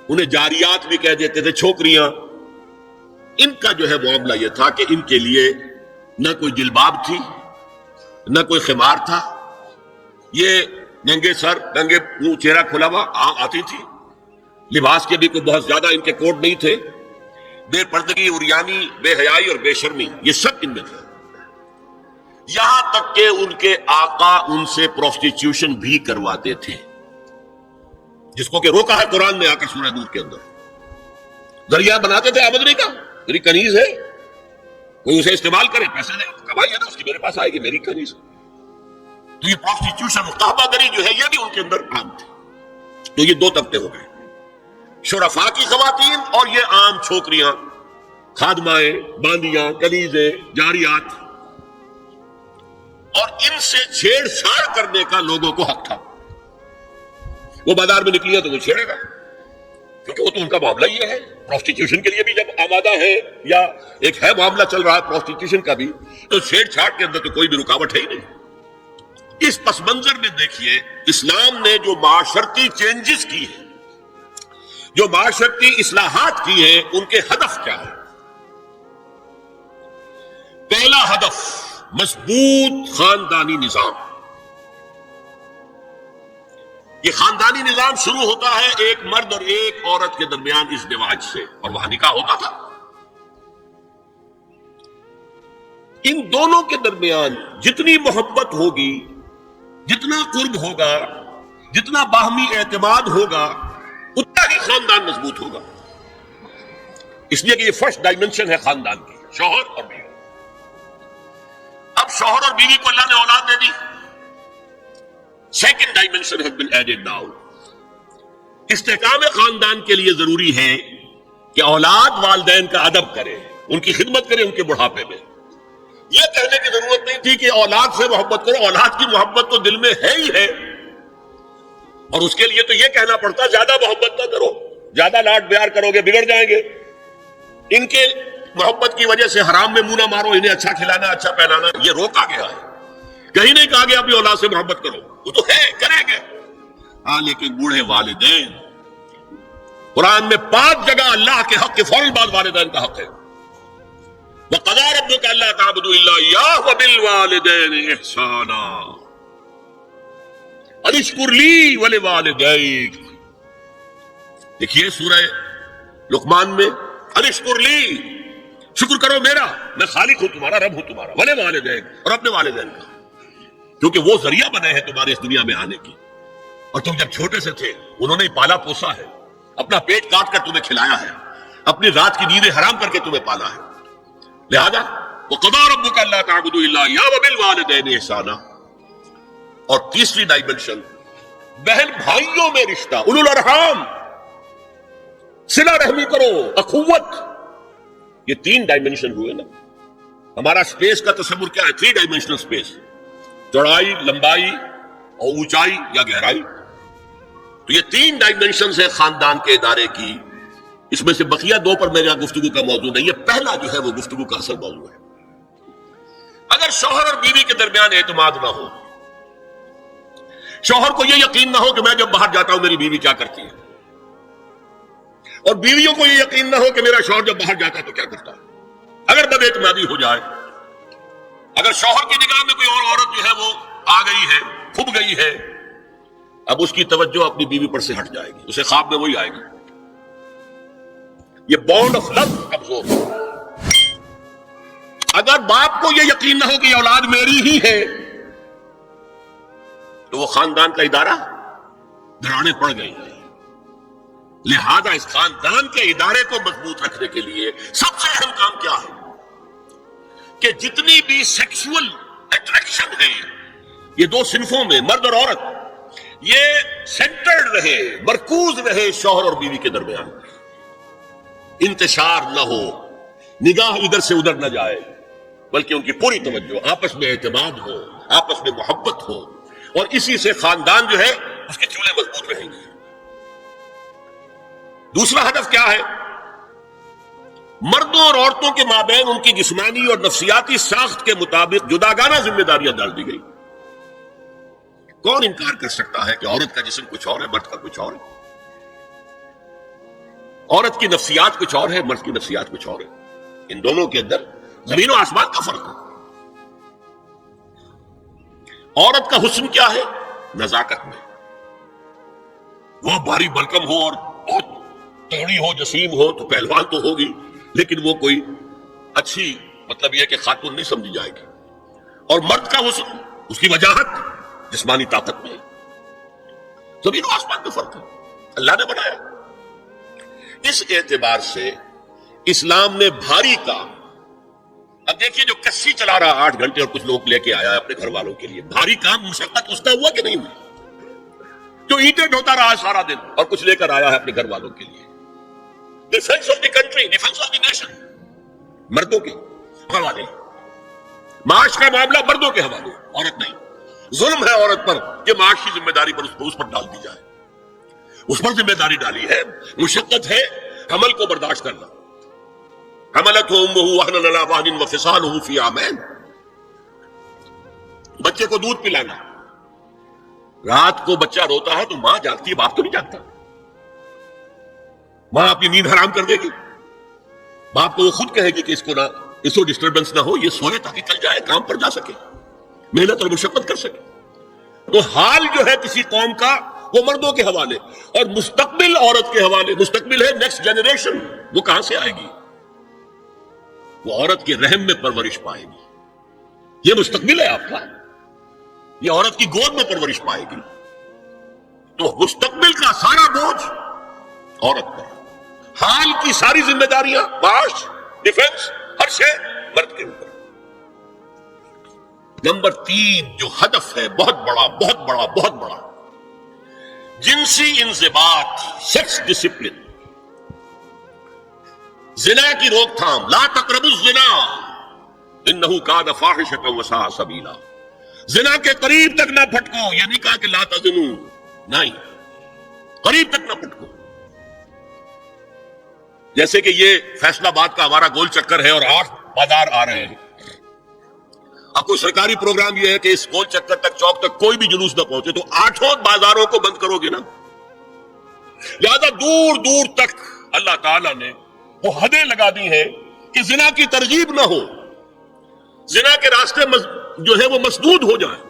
انہیں جاریات بھی کہہ دیتے تھے، چھوکریاں. ان کا جو ہے معاملہ یہ تھا کہ ان کے لیے نہ کوئی جلباب تھی، نہ کوئی خمار تھا. یہ ننگے سر، ننگے منہ، چہرہ کھلا ہوا آتی تھی. لباس کے بھی کوئی بہت زیادہ ان کے کوڈ نہیں تھے. بے پردگی، عریانی، بے حیائی اور بے شرمی، یہ سب ان میں تھا. یہاں تک کہ ان کے آقا ان سے پروسٹیٹیوشن بھی کرواتے تھے، جس کو کہ روکا ہے قرآن میں آ کر سورہ نور کے اندر. ذریعہ بناتے تھے آمدنی کا. میری کنیز ہے، کوئی اسے استعمال کرے، پیسے دے، کمائی ہے نا اس کی، میرے پاس آئے گی، میری کنیز. تو یہ پروسٹیٹیوشن، مقابلہ گری جو ہے، یہ بھی ان کے اندر عام تھی. تو یہ دو طبقے ہو گئے، شرفاء کی خواتین اور یہ عام چھوکریاں، خادمائیں، باندیاں، کنیزیں، جاریات. اور ان سے چھیڑ چھاڑ کرنے کا لوگوں کو حق تھا. وہ بازار میں نکلی ہے تو وہ چھیڑے گا، کیونکہ وہ تو ان کا معاملہ یہ ہے. پروسٹیٹیوشن کے لیے بھی جب آمادہ ہے یا ایک ہے معاملہ چل رہا ہے پروسٹیٹیوشن کا بھی، تو چھیڑ چھاڑ کے اندر تو کوئی بھی رکاوٹ ہے ہی نہیں. اس پس منظر میں دیکھیے اسلام نے جو معاشرتی چینجز کی ہیں، جو معاشرتی اصلاحات کی ہیں، ان کے ہدف کیا ہے. پہلا ہدف مضبوط خاندانی نظام. یہ خاندانی نظام شروع ہوتا ہے ایک مرد اور ایک عورت کے درمیان ازدواج سے، اور وہاں نکاح ہوتا تھا. ان دونوں کے درمیان جتنی محبت ہوگی، جتنا قرب ہوگا، جتنا باہمی اعتماد ہوگا، اتنا ہی خاندان مضبوط ہوگا. اس لیے کہ یہ فرسٹ ڈائمنشن ہے خاندان کی، شوہر اور بیوی. اب شوہر اور بیوی کو اللہ نے اولاد دے دی. Second dimension has been added now. استحکام خاندان کے لیے ضروری ہے کہ اولاد والدین کا ادب کرے، ان کی خدمت کرے ان کے بڑھاپے میں. یہ کہنے کی ضرورت نہیں تھی کہ اولاد سے محبت کرو، اولاد کی محبت تو دل میں ہے ہی ہے، اور اس کے لیے تو یہ کہنا پڑتا زیادہ محبت نہ کرو، زیادہ لاڈ پیار کرو گے بگڑ جائیں گے. ان کے محبت کی وجہ سے حرام میں منہ نہ مارو، انہیں اچھا کھلانا، اچھا پہنانا. یہ روکا گیا ہے، کہیں نہیں کہا گیا اپنی اولاد سے محبت کرو. وہ تو ہے، کریں گے. ہاں لیکن بوڑھے والدین، قرآن میں 5 جگہ اللہ کے حق کے فوراً بعد والدین کا حق ہے. وَقَضَىٰ رَبُّكَ أَلَّا تَعْبُدُوا إِلَّا إِيَّاهُ وَبِالْوَالِدَيْنِ إِحْسَانًا أَنِ اشْكُرْ لِي وَلِوَالِدَيْكَ. دیکھیے سورہ لقمان میں، أَنِ اشْكُرْ لِي، شکر کرو میرا، میں خالق ہوں تمہارا، رب ہوں تمہارا، وَلِوَالِدَيْكَ، اور اپنے والدین کا، کیونکہ وہ ذریعہ بنے ہیں تمہارے اس دنیا میں آنے کی. اور تم جب چھوٹے سے تھے انہوں نے پالا پوسا ہے، اپنا پیٹ کاٹ کر تمہیں کھلایا ہے، اپنی رات کی نیندیں حرام کر کے تمہیں پالا ہے. لہذا وَقَضَىٰ رَبُّكَ أَلَّا تَعْبُدُوا إِلَّا إِيَّاهُ وَبِالْوَالِدَيْنِ إِحْسَانًا. اور تیسری ڈائمنشن بہن بھائیوں میں رشتہ، اولو الارحام، صلہ رحمی کرو، اخوت. یہ 3 ڈائمینشن ہوئے نا. ہمارا اسپیس کا تصور کیا ہے؟ 3 ڈائمینشنل اسپیس. چوڑائی، لمبائی اور اونچائی یا گہرائی. تو یہ 3 ڈائمینشنز ہے خاندان کے ادارے کی. اس میں سے بقیہ 2 پر میرا گفتگو کا موضوع نہیں. یہ پہلا جو ہے وہ گفتگو کا اصل موضوع ہے. اگر شوہر اور بیوی کے درمیان اعتماد نہ ہو، شوہر کو یہ یقین نہ ہو کہ میں جب باہر جاتا ہوں میری بیوی کیا کرتی ہے، اور بیویوں کو یہ یقین نہ ہو کہ میرا شوہر جب باہر جاتا ہے تو کیا کرتا ہے، اگر بد اعتمادی ہو جائے، اگر شوہر کی نگاہ میں کوئی اور عورت جو ہے وہ آ گئی ہے، کھب گئی ہے، اب اس کی توجہ اپنی بیوی پر سے ہٹ جائے گی، اسے خواب میں وہی آئے گی. یہ بانڈ آف لو کمزور ہو. اگر باپ کو یہ یقین نہ ہو کہ یہ اولاد میری ہی ہے تو وہ خاندان کا ادارہ دراڑیں پڑ گئی ہیں. لہذا اس خاندان کے ادارے کو مضبوط رکھنے کے لیے سب سے اہم کام کیا ہے کہ جتنی بھی سیکسول اٹریکشن ہے یہ 2 صنفوں میں، مرد اور عورت، یہ سینٹرڈ رہے، مرکوز رہے شوہر اور بیوی کے درمیان. انتشار نہ ہو، نگاہ ادھر سے ادھر نہ جائے، بلکہ ان کی پوری توجہ، آپس میں اعتماد ہو، آپس میں محبت ہو، اور اسی سے خاندان جو ہے اس کے چولہے مضبوط رہیں گے. دوسرا ہدف کیا ہے؟ مردوں اور عورتوں کے مابین ان کی جسمانی اور نفسیاتی ساخت کے مطابق جداگانہ ذمہ داریاں ڈال دی گئی. کون انکار کر سکتا ہے کہ عورت کا جسم کچھ اور ہے، مرد کا کچھ اور ہے؟ عورت کی نفسیات کچھ اور ہے، مرد کی نفسیات کچھ اور ہے. ان دونوں کے اندر زمین و آسمان کا فرق ہے. عورت کا حسن کیا ہے؟ نزاکت میں. وہ بھاری بھرکم ہو اور بہت تگڑی ہو، جسیم ہو تو پہلوان تو ہوگی، لیکن وہ کوئی اچھی مطلب یہ کہ خاتون نہیں سمجھی جائے گی. اور مرد کا حسن، اس کی وجاہت جسمانی طاقت میں. زمین و آسمان کا فرق ہے. اللہ نے بنایا. اس اعتبار سے اسلام نے بھاری کام، اب دیکھیے جو کشتی چلا رہا 8 گھنٹے اور کچھ لوگ لے کے آیا ہے اپنے گھر والوں کے لیے، بھاری کام مشقت اس کا ہوا کہ نہیں ہوئی؟ جو اینٹیں ڈھوتا رہا سارا دن اور کچھ لے کر آیا ہے اپنے گھر والوں کے لیے. Defence of the country, defence of the nation, مردوں کے حوالے. معاش کا معاملہ مردوں کے حوالے، عورت نہیں. ظلم ہے عورت پر کہ معاشی ذمہ داری پر اس پر ڈال دی جائے. اس پر ذمہ داری ڈالی ہے، مشقت ہے حمل کو برداشت کرنا. حملته امه وهنا على وهن وفصاله في عامين. بچے کو دودھ پلانا، رات کو بچہ روتا ہے تو ماں جاگتی ہے، باپ تو نہیں جاگتا. ماں اپنی نیند حرام کر دے گی، باپ کو وہ خود کہے گی کہ اس کو ڈسٹربنس نہ ہو، یہ سوئے تاکہ کل جائے کام پر جا سکے، محنت اور مشقت کر سکے. تو حال جو ہے کسی قوم کا وہ مردوں کے حوالے، اور مستقبل عورت کے حوالے. مستقبل ہے نیکسٹ جنریشن، وہ کہاں سے آئے گی؟ وہ عورت کے رحم میں پرورش پائے گی. یہ مستقبل ہے آپ کا، یہ عورت کی گود میں پرورش پائے گی. تو مستقبل کا سارا بوجھ عورت پر، حال کی ساری ذمہ داریاں، معاش، ڈیفنس، ہر شے مرد کے اوپر. نمبر 3 جو ہدف ہے بہت بڑا بہت بڑا بہت بڑا، جنسی انضباط، سیکس ڈسپلن، زنا کی روک تھام. لا تقربوا الزنا انہ کان فاحشۃ وساء سبیلا. زنا کے قریب تک نہ پھٹکو. یہ نہیں کہا کہ لا تزنوا، نہیں، قریب تک نہ پھٹکو. جیسے کہ یہ فیصلہ آباد کا ہمارا گول چکر ہے اور 8 بازار آ رہے ہیں. اب کوئی سرکاری پروگرام یہ ہے کہ اس گول چکر تک، چوک تک کوئی بھی جلوس نہ پہنچے، تو 8 بازاروں کو بند کرو گے نا. لہذا دور دور تک اللہ تعالیٰ نے وہ حدیں لگا دی ہیں کہ زنا کی ترغیب نہ ہو، زنا کے راستے جو ہے وہ مسدود ہو جائے.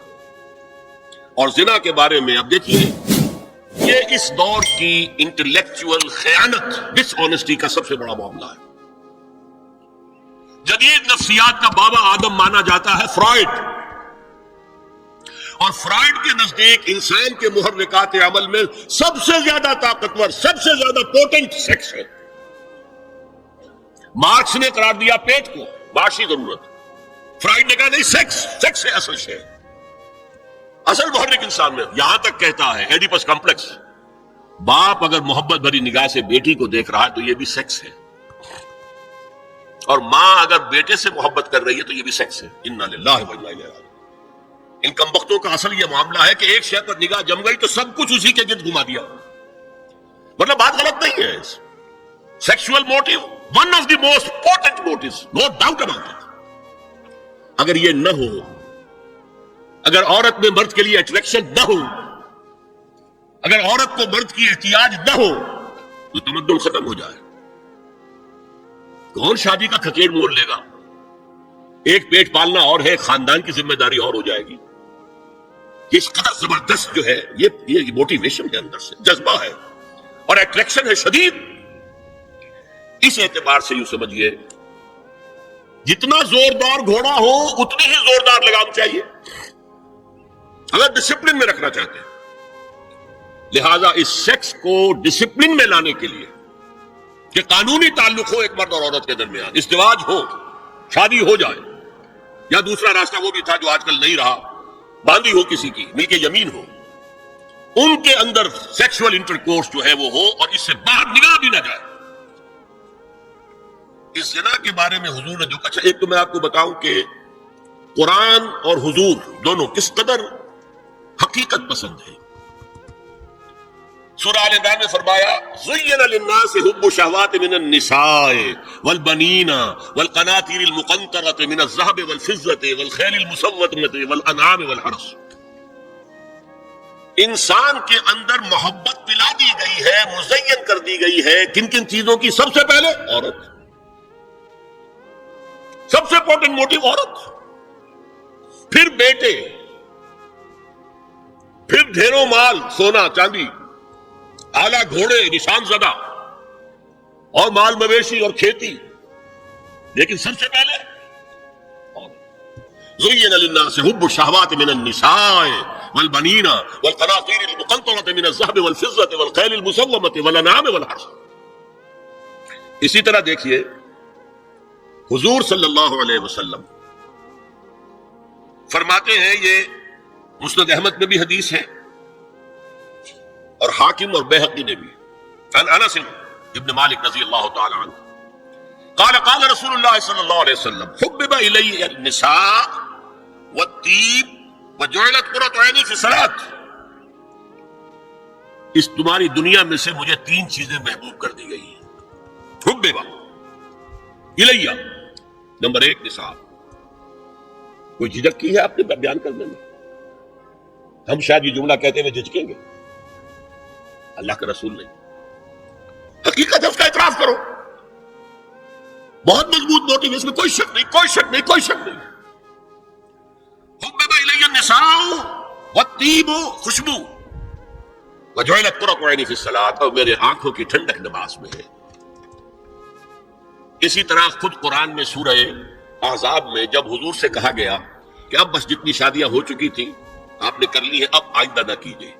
اور زنا کے بارے میں اب دیکھیے، یہ اس دور کی انٹلیکچوئل خیانت، ڈس آنیسٹی کا سب سے بڑا معاملہ ہے. جدید نفسیات کا بابا آدم مانا جاتا ہے فرائڈ، اور فرائڈ کے نزدیک انسان کے محرکات عمل میں سب سے زیادہ طاقتور، سب سے زیادہ پوٹنٹ سیکس ہے. مارکس نے قرار دیا پیٹ کو معاشی ضرورت، فرائڈ نے کہا نہیں، سیکس ہے اصل شے، اصل محرک انسان میں. یہاں تک کہتا ہے ایڈیپس کمپلیکس، باپ اگر محبت بھری نگاہ سے بیٹی کو دیکھ رہا ہے تو یہ بھی سیکس ہے. اور ماں اگر بیٹے سے محبت کر رہی ہے تو یہ بھی سیکس ہے. انا للہ و انا الیہ راجعون. ان کمبختوں کا اصل یہ معاملہ ہے کہ ایک شے پر نگاہ جم گئی تو سب کچھ اسی کے گرد گھما دیا. مطلب بات غلط نہیں ہے. Sexual motive one of the most important motives, no doubt about it. اگر یہ نہ ہو, اگر عورت میں مرد کے لیے اٹریکشن نہ ہو, اگر عورت کو مرد کی احتیاج نہ ہو تو تمدن ختم ہو جائے. کون شادی کا کھکیڑ مول لے گا؟ ایک پیٹ پالنا اور ہے, خاندان کی ذمہ داری اور ہو جائے گی. یہ اس قدر زبردست جو ہے, یہ موٹیویشن ہے, اندر سے جذبہ ہے اور اٹریکشن ہے شدید. اس اعتبار سے یوں سمجھیے جتنا زوردار گھوڑا ہو اتنی ہی زوردار لگام چاہیے اگر ڈسپلن میں رکھنا چاہتے ہیں. لہذا اس سیکس کو ڈسپلن میں لانے کے لیے کہ قانونی تعلق ہو ایک مرد اور عورت کے درمیان, ازدواج ہو, شادی ہو جائے, یا دوسرا راستہ وہ بھی تھا جو آج کل نہیں رہا, باندھی ہو کسی کی, مل کے یمین ہو, ان کے اندر سیکشول انٹرکورس جو ہے وہ ہو اور اس سے باہر نگاہ بھی نہ جائے. اس زنا کے بارے میں حضور نے جو کچھ, ایک تو میں آپ کو بتاؤں کہ قرآن اور حضور دونوں کس قدر حقیقت پسند ہے. سورہ آل عمران میں فرمایا زین للناس حب الشہوات من النساء والبنین والقناطیر المقنطرة من الذهب والفضة والخیل المسومة والانعام والحرث. انسان کے اندر محبت پلا دی گئی ہے, مزین کر دی گئی ہے. کن کن چیزوں کی؟ سب سے پہلے عورت, سب سے امپورٹنٹ موٹیو عورت, پھر بیٹے, پھر ڈھیروں مال, سونا چاندی, اعلیٰ گھوڑے نشان زدہ, اور مال مویشی اور کھیتی, لیکن سب سے پہلے زین للناس حب الشہوات من النساء والبنین والقناطیر المقنطرة من الذهب والفضة والخیل المسومة والانعام والحرث. اسی طرح دیکھیے حضور صلی اللہ علیہ وسلم فرماتے ہیں, یہ مسند احمد میں بھی حدیث ہے اور حاکم اور بیہقی نے بھی, عن انس ابن مالک رضی اللہ تعالی عنہ قال قال رسول اللہ صلی اللہ علیہ وسلم حبب الی النساء والطیب وجعلت قرۃ عینی فی الصلاۃ. اس تمہاری دنیا میں سے مجھے 3 چیزیں محبوب کر دی گئی ہیں. حبب الی, نمبر 1 نساء. کوئی جھجک کی ہے آپ نے بیان کرنے میں؟ ہم شاید یہ جملہ کہتے ہوئے جھجکیں گے, اللہ کا رسول نہیں. حقیقت ہے, اس کا اعتراف کرو. بہت مضبوط موٹیو, اس میں کوئی شک نہیں, کوئی شک نہیں, کوئی شک نہیں. حبب الی النساء والطیب, خوشبو, وجعلت قرۃ عینی فی الصلاۃ, اور میرے آنکھوں کی ٹھنڈک نماز میں ہے. اسی طرح خود قرآن میں سورہ احزاب میں جب حضور سے کہا گیا کہ اب بس جتنی شادیاں ہو چکی تھیں آپ نے کر لی ہیں, اب آئندہ نہ کیجیے,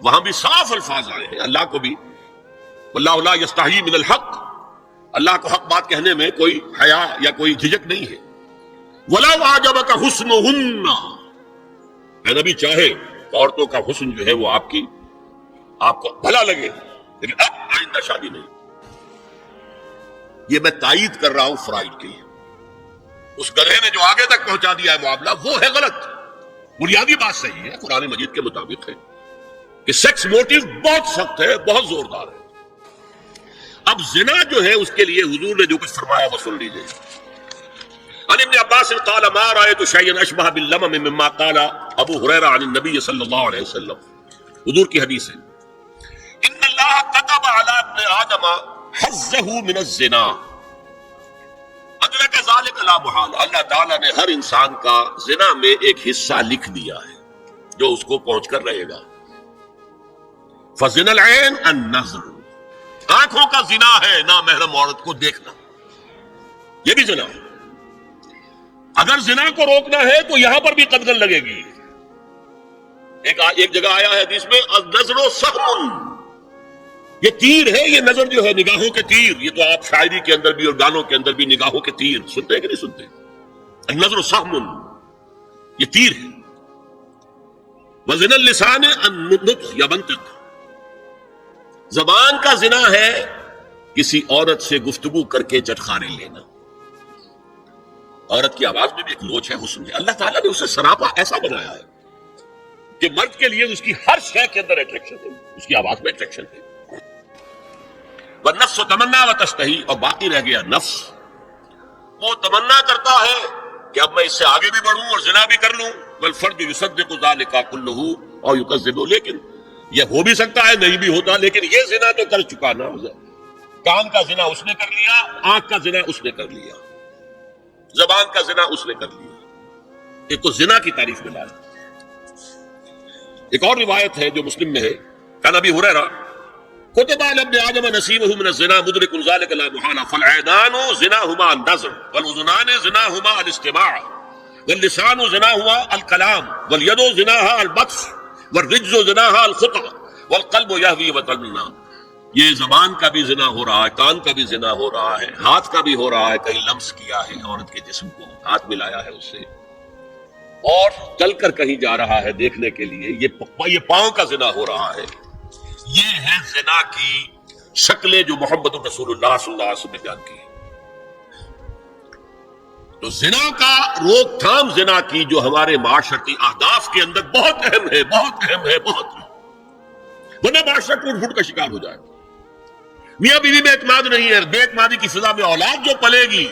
وہاں بھی صاف الفاظ آئے ہیں. اللہ کو بھی واللہ لا یستحیی من الحق, اللہ کو حق بات کہنے میں کوئی حیا یا کوئی جھجک نہیں ہے. وَلَوْ أَعْجَبَكَ حُسْنُهُنَّ, اے نبی چاہے عورتوں کا حسن جو ہے وہ آپ کو بھلا لگے, لیکن اب آئندہ شادی نہیں. یہ میں تائید کر رہا ہوں فرائڈ کی. اس گدھے نے جو آگے تک پہنچا دیا ہے معاملہ وہ ہے غلط. بنیادی بات صحیح ہے, قرآن مجید کے مطابق ہے کہ سیکس موٹیو بہت سخت ہے, بہت زوردار ہے. اب زنا جو ہے اس کے لیے حضور نے جو کچھ فرمایا وہ سن لیجیے. عن ابن عباس قال ما رأيت شيئا اشبه باللمم مما قال ابو هريرة عن النبي صلی اللہ علیہ وسلم. حضور کی حدیث ہے, ان اللہ كتب على ابن آدم حظه من الزنا ادرک ذلك لا محال. اللہ تعالیٰ نے ہر انسان کا زنا میں ایک حصہ لکھ دیا ہے جو اس کو پہنچ کر رہے گا. فزنا العین النظر, آنکھوں کا زنا ہے نامحرم عورت کو دیکھنا, یہ بھی زنا ہے. اگر زنا کو روکنا ہے تو یہاں پر بھی قدغن لگے گی. ایک جگہ آیا ہے حدیث میں النظر سہم, یہ تیر ہے, یہ نظر جو ہے نگاہوں کے تیر. یہ تو آپ شاعری کے اندر بھی اور گانوں کے اندر بھی نگاہوں کے تیر سنتے ہیں کہ نہیں سنتے؟ النظر سہم, یہ تیر ہے. وزن اللسان النطق یا منطق, زبان کا زنا ہے کسی عورت سے گفتگو کر کے چٹخارے لینا. عورت کی آواز میں بھی ایک لوچ ہے، حسن ہے. اللہ تعالیٰ نے اسے سراپا ایسا بنایا ہے کہ مرد کے لیے اس کی ہر شے کے اندر اٹریکشن ہے، اس کی آواز میں اٹریکشن ہے. والنفس تمنا و تشتہی، اور باقی رہ گیا نفس، وہ تمنا کرتا ہے کہ اب میں اس سے آگے بھی بڑھوں اور زنا بھی کر لوں. والفرج یصدق ذلک کلہ اور یکذب، لیکن یہ ہو بھی سکتا ہے نہیں بھی ہوتا، لیکن یہ زنا تو کر چکا نا. کان کا زنا اس نے کر لیا، آنکھ کا زنا اس نے کر لیا، زبان کا زنا اس نے کر لیا. ایک تو زنا کی تعریف میں لایا. ایک اور روایت ہے جو مسلم میں ہے، کان ابی ہریرہ کتب علی ابن آدم نصیبہ من الزنا مدرک ذلک لا محالہ فالعینان زناہما النظر والاذنان زناہما الاستماع واللسان زناہما الکلام والید زناہا البطش والرجز زناہا الخطا والقلب یہوی وتمنا. یہ زبان کا بھی زنا ہو رہا ہے، کان کا بھی زنا ہو رہا ہے، ہاتھ کا بھی ہو رہا ہے، کہیں لمس کیا ہے عورت کے جسم کو، ہاتھ ملایا ہے اس سے، اور چل کر کہیں جا رہا ہے دیکھنے کے لیے، یہ پاؤں کا زنا ہو رہا ہے. یہ ہے زنا کی شکلیں جو محمد رسول اللہ صلی اللہ علیہ وسلم نے بیان کی. تو زنا کا روک تھام، زنا کی جو ہمارے معاشرتی اہداف کے اندر بہت اہم ہے، بہت اہم ہے، بہت، ورنہ معاشرہ ٹوٹ پھوٹ کا شکار ہو جائے. میاں بیوی میں اعتماد نہیں ہے، بے اعتمادی کی فضا میں اولاد جو پلے گی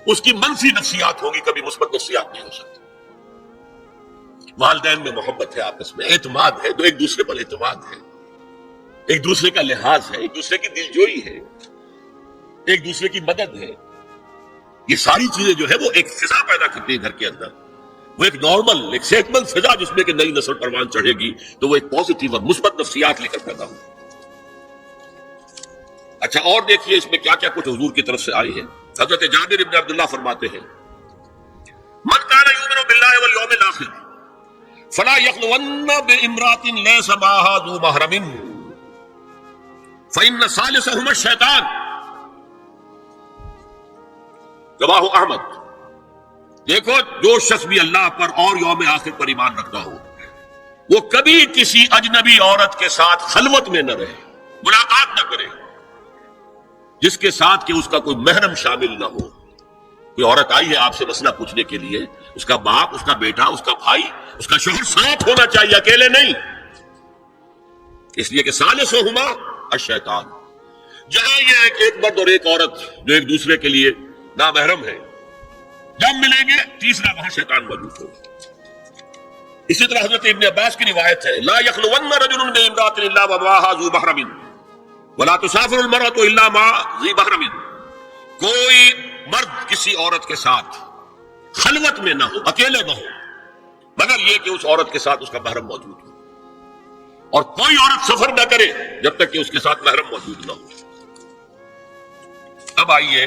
اس کی منفی نفسیات ہوگی، کبھی مثبت نفسیات نہیں ہو سکتی. والدین میں محبت ہے، آپس میں اعتماد ہے، تو ایک دوسرے پر اعتماد ہے، ایک دوسرے کا لحاظ ہے، ایک دوسرے کی دلجوئی ہے، ایک دوسرے کی مدد ہے. یہ ساری چیزیں جو ہے وہ ایک فضا پیدا کرتی ہے گھر کے اندر، وہ ایک نارمل، ایک صحت مند فضا جس میں کہ نئی نسل پروان چڑھے گی تو وہ ایک پازیٹیو اور مثبت نفسیات لے کر پیدا ہوگی. اچھا اور دیکھیے اس میں کیا کیا کچھ حضور کی طرف سے آئی ہے. حضرت جابر بن عبداللہ فرماتے ہیں من کان یؤمن باللہ والیوم الآخر فلا یخلون بامرأۃ لیس معها ذو محرم فإن ثالثہما الشیطان. رواہ احمد. دیکھو جو شخص بھی اللہ پر اور یوم آخر پر ایمان رکھتا ہو وہ کبھی کسی اجنبی عورت کے ساتھ خلوت میں نہ رہے، ملاقات نہ کرے جس کے ساتھ کہ اس کا کوئی محرم شامل نہ ہو. کوئی عورت آئی ہے آپ سے مسئلہ پوچھنے کے لیے، اس کا باپ، اس کا بیٹا، اس کا بھائی، اس کا شوہر ساتھ ہونا چاہیے، اکیلے نہیں. اس لیے کہ ثالثہما الشیطان. جہاں یہ ایک مرد اور ایک عورت جو ایک دوسرے کے لیے نامحرم ہے، جب ملیں گے تیسرا وہاں شیطان موجود ہو. اسی طرح حضرت ابن عباس کی روایت ہے لا یخلون رجل بامرأۃ الا ومعها ذو محرم ولا تسافر المرأة الا مع ذی محرم. کوئی مرد کسی عورت کے ساتھ خلوت میں نہ ہو، اکیلے نہ ہو، مگر یہ کہ اس عورت کے ساتھ اس کا محرم موجود ہو. اور کوئی عورت سفر نہ کرے جب تک کہ اس کے ساتھ محرم موجود نہ ہو. اب آئیے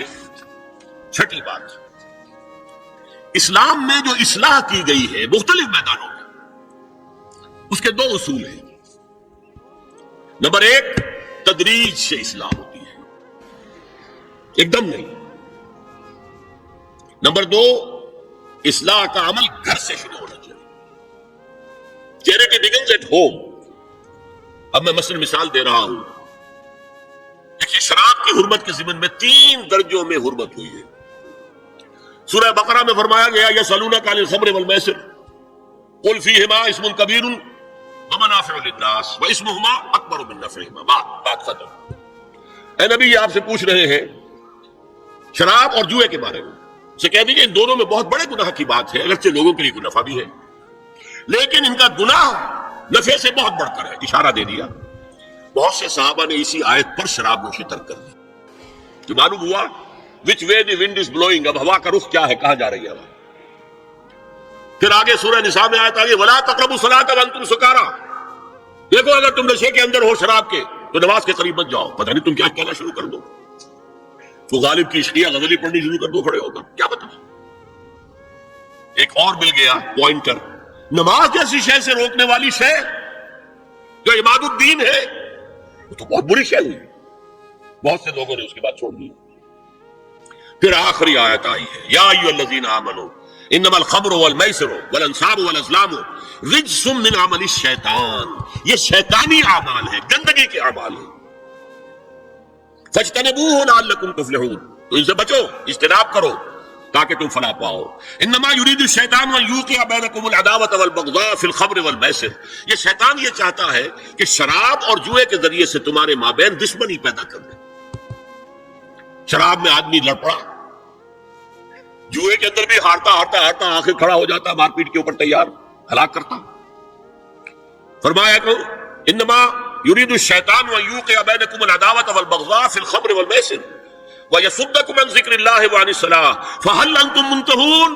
چھٹی بات، اسلام میں جو اصلاح کی گئی ہے مختلف میدانوں میں، اس کے دو اصول ہیں. نمبر ایک، تدریج سے اصلاح ہوتی ہے، ایک دم نہیں. نمبر دو، اصلاح کا عمل گھر سے شروع ہونا چاہیے. Charity begins at home. اب میں مثلا مثال دے رہا ہوں. دیکھیے شراب کی حرمت کے ضمن میں 3 درجوں میں حرمت ہوئی ہے. سورہ بقرہ میں فرمایا گیا یسألونک عن الخمر والمیسر قل فیہما اسم کبیر ومنافع للناس واسمہما اکبر من نفعہما. بات ختم. اے نبی یہ آپ سے پوچھ رہے ہیں شراب اور جوئے کے بارے میں، سے کہہ دیجئے ان دونوں میں بہت بڑے گناہ کی بات ہے، اگرچہ لوگوں کے لیے کوئی نفع بھی ہے، لیکن ان کا گناہ نفع سے بہت بڑھ کر ہے. اشارہ دے دیا. بہت سے صحابہ نے اسی آیت پر شراب نوشی ترک کر دی. جو معلوم ہوا which way the wind is blowing، اب ہوا کا رخ کیا ہے، کہاں جا رہی ہے ہوا. پھر آگے سورہ نساء میں آیت آگے وَلَا تَقْرَبُوا الصَّلَاةَ وَأَنْتُمْ سُكَارَىٰ. دیکھو اگر تم نشے کے اندر ہو شراب کے تو نماز کے قریب مت جاؤ. پتہ نہیں تم کیا کہنا شروع کر دو، تو غالب کی عشقیہ غزلی پڑھنی شروع کر دو کھڑے ہو کر، کیا پتہ. ایک اور مل گیا پوائنٹر، نماز جیسی شے سے روکنے والی شے جو عماد الدین ہے وہ تو بہت بری شے ہوئی. بہت سے لوگوں نے اس کے بعد چھوڑ دی. پھر آخری آیت آئی ہے یا ایھا الذین آمنوا انما الخمر والمیسر والانصاب والازلام رجس من عمل الشیطان. یہ شیطانی اعمال ہے، گندگی کے اعمال ہیں. فاجتنبوہ لعلکم تفلحون. تو ان سے بچو، اجتناب کرو تاکہ تم فلاح پاؤ. انما یرید الشیطان ان یوقع بینکم العداوۃ والبغضاء فی الخمر والمیسر. یہ شیطان یہ چاہتا ہے کہ شراب اور جوئے کے ذریعے سے تمہارے مابین دشمنی پیدا کر دے. شراب میں آدمی لڑ پڑا, جوئے کے اندر بھی ہارتا ہارتا ہارتا آخر کھڑا ہو جاتا, مار پیٹ کے اوپر تیار, ہلاک کرتا. فرمایا کہ انما یرید الشیطان ان یوقع بینکم العداوۃ والبغضاء فی الخمر والمیسر وَيَصُدَّكُمْ عَنْ ذِكْرِ اللَّهِ وَعَنِ الصَّلَاةِ فَهَلْ أَنْتُمْ مُنْتَهُونَ.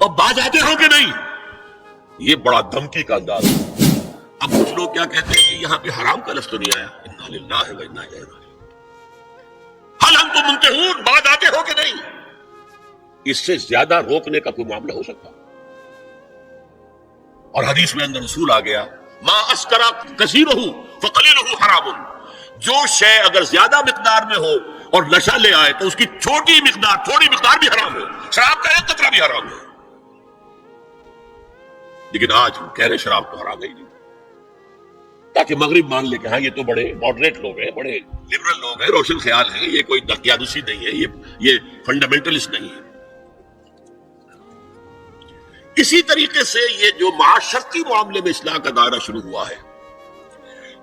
اور باز آتے ہو کہ نہیں. یہ بڑا دھمکی کا انداز ہے. اب کچھ لوگ کیا کہتے ہیں کہ یہاں پہ حرام کا لفظ تو نہیں آیا, اِنَّا لِلَّهِ وَإِنَّا إِلَيْهِ رَاجِعُونَ. هَلْ أَنْتُمْ مُنْتَهُونَ, باز آتے ہو کہ نہیں. اس سے زیادہ روکنے کا کوئی معاملہ ہو سکتا. اور حدیث میں اندر اصول آ گیا, مَا أَسْكَرَ كَثِيرُهُ فَقَلِيلُهُ حَرَامٌ. جو شے اگر زیادہ مقدار میں ہو اور نشہ لے آئے تو اس کی تھوڑی مقدار بھی حرام ہے. شراب کا ایک قطرہ بھی حرام ہے. لیکن آج ہم کہہ رہے شراب تو حرام ہے ہی نہیں, تاکہ مغرب مان لے کہ ہاں یہ تو بڑے ماڈریٹ لوگ ہیں, بڑے لبرل لوگ ہیں, روشن خیال ہیں, یہ کوئی دقیانوسی نہیں ہے, یہ فنڈامنٹلسٹ نہیں ہے. اسی طریقے سے یہ جو معاشرتی معاملے میں اصلاح کا دائرہ شروع ہوا ہے,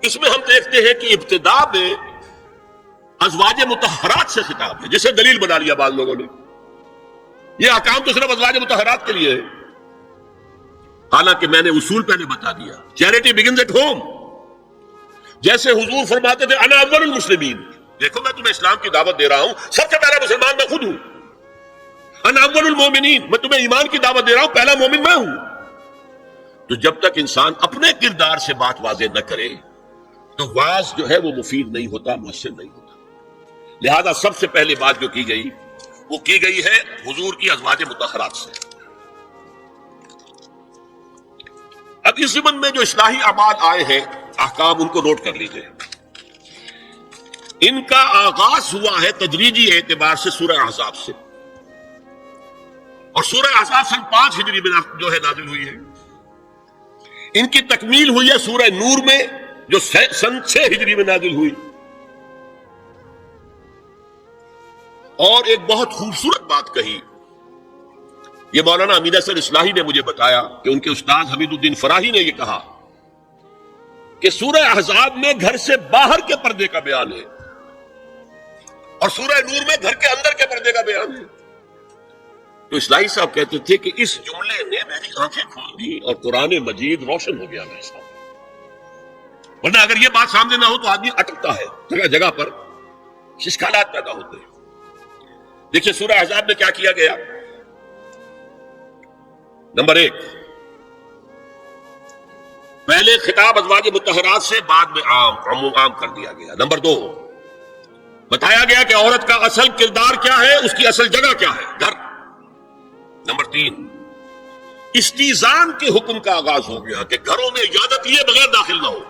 اس میں ہم دیکھتے ہیں کہ ابتدا میں ازواج مطہرات سے خطاب ہے, جسے دلیل بنا لیا بعض لوگوں نے. یہ احکام تو صرف ازواج مطہرات کے لیے ہے, حالانکہ میں نے اصول پہلے بتا دیا. Charity begins at home. جیسے حضور فرماتے تھے انا اول المسلمین, دیکھو میں تمہیں اسلام کی دعوت دے رہا ہوں, سب سے پہلا مسلمان میں خود ہوں. انا اول المومنین, میں تمہیں ایمان کی دعوت دے رہا ہوں, پہلا مومن میں ہوں. تو جب تک انسان اپنے کردار سے بات واضح نہ کرے تو واز جو ہے وہ مفید نہیں ہوتا, مؤثر نہیں ہوتا. لہذا سب سے پہلے بات جو کی گئی وہ کی گئی ہے حضور کی ازواج مطہرات سے. اب اس ضمن میں جو اصلاحی اعمال آئے ہیں, احکام, ان کو نوٹ کر لیجئے. ان کا آغاز ہوا ہے تدریجی اعتبار سے سورہ احزاب سے, اور سورہ احزاب سن 5 ہجری میں جو ہے نازل ہوئی ہے. ان کی تکمیل ہوئی ہے سورہ نور میں جو سن 6 ہجری میں نازل ہوئی. اور ایک بہت خوبصورت بات کہی, یہ مولانا امین اصغر اصلاحی نے مجھے بتایا کہ ان کے استاد حمید الدین فراہی نے یہ کہا کہ سورہ احزاب میں گھر سے باہر کے پردے کا بیان ہے, اور سورہ نور میں گھر کے اندر کے پردے کا بیان ہے. تو اصلاحی صاحب کہتے تھے کہ اس جملے نے میری آنکھیں کھول دی اور قرآن مجید روشن ہو گیا میرے سامنے. ورنہ اگر یہ بات سامنے نہ ہو تو آدمی اٹکتا ہے, جگہ جگہ پر اشکالات پیدا ہوتے ہیں. دیکھیے سورہ احزاب میں کیا کیا گیا. نمبر 1, پہلے خطاب ازواج مطہرات سے, بعد میں عام کر دیا گیا. نمبر 2, بتایا گیا کہ عورت کا اصل کردار کیا ہے, اس کی اصل جگہ کیا ہے, گھر. نمبر 3, استیزان کے حکم کا آغاز ہو گیا کہ گھروں میں اجازت لیے بغیر داخل نہ ہو.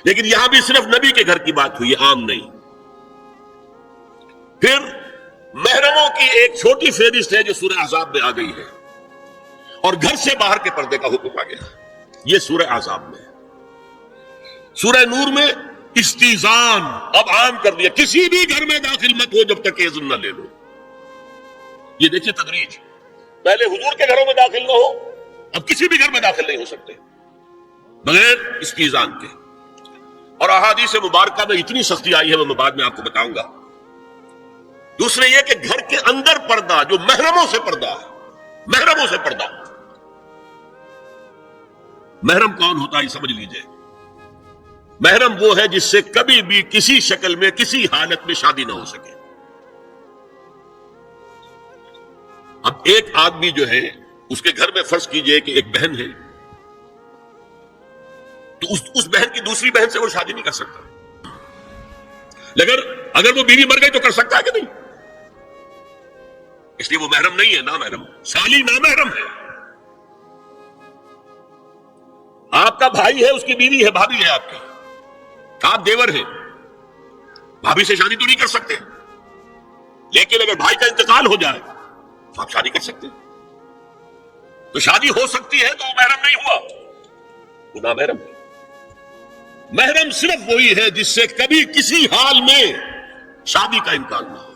لیکن یہاں بھی صرف نبی کے گھر کی بات ہوئی, عام نہیں. پھر محرموں کی ایک چھوٹی فہرست ہے جو سورہ احزاب میں آ گئی ہے, اور گھر سے باہر کے پردے کا حکم آ گیا. یہ سورہ احزاب میں. سورہ نور میں استیزان اب عام کر دیا, کسی بھی گھر میں داخل مت ہو جب تک اذن نہ لے لو. یہ دیکھیے تدریج, پہلے حضور کے گھروں میں داخل نہ ہو, اب کسی بھی گھر میں داخل نہیں ہو سکتے بغیر استیزان کے. اور احادیث مبارکہ میں اتنی سختی آئی ہے, میں بعد میں آپ کو بتاؤں گا. دوسرے یہ کہ گھر کے اندر پردہ جو محرموں سے پردہ ہے, محرموں سے پردہ. محرم کون ہوتا ہے سمجھ لیجئے. محرم وہ ہے جس سے کبھی بھی کسی شکل میں کسی حالت میں شادی نہ ہو سکے. اب ایک آدمی جو ہے اس کے گھر میں فرض کیجئے کہ ایک بہن ہے, تو اس بہن کی دوسری بہن سے وہ شادی نہیں کر سکتا. لیکن اگر وہ بیوی مر گئی تو کر سکتا ہے کہ نہیں, اس لیے وہ محرم نہیں ہے, نامحرم. سالی نامحرم ہے. آپ کا بھائی ہے, اس کی بیوی ہے, بھابھی ہے آپ کی, آپ دیور ہیں, بھابھی سے شادی تو نہیں کر سکتے. لیکن اگر بھائی کا انتقال ہو جائے تو آپ شادی کر سکتے. تو شادی ہو سکتی ہے, تو وہ محرم نہیں ہوا, وہ نامحرم ہے. محرم صرف وہی ہے جس سے کبھی کسی حال میں شادی کا امکان نہ ہو.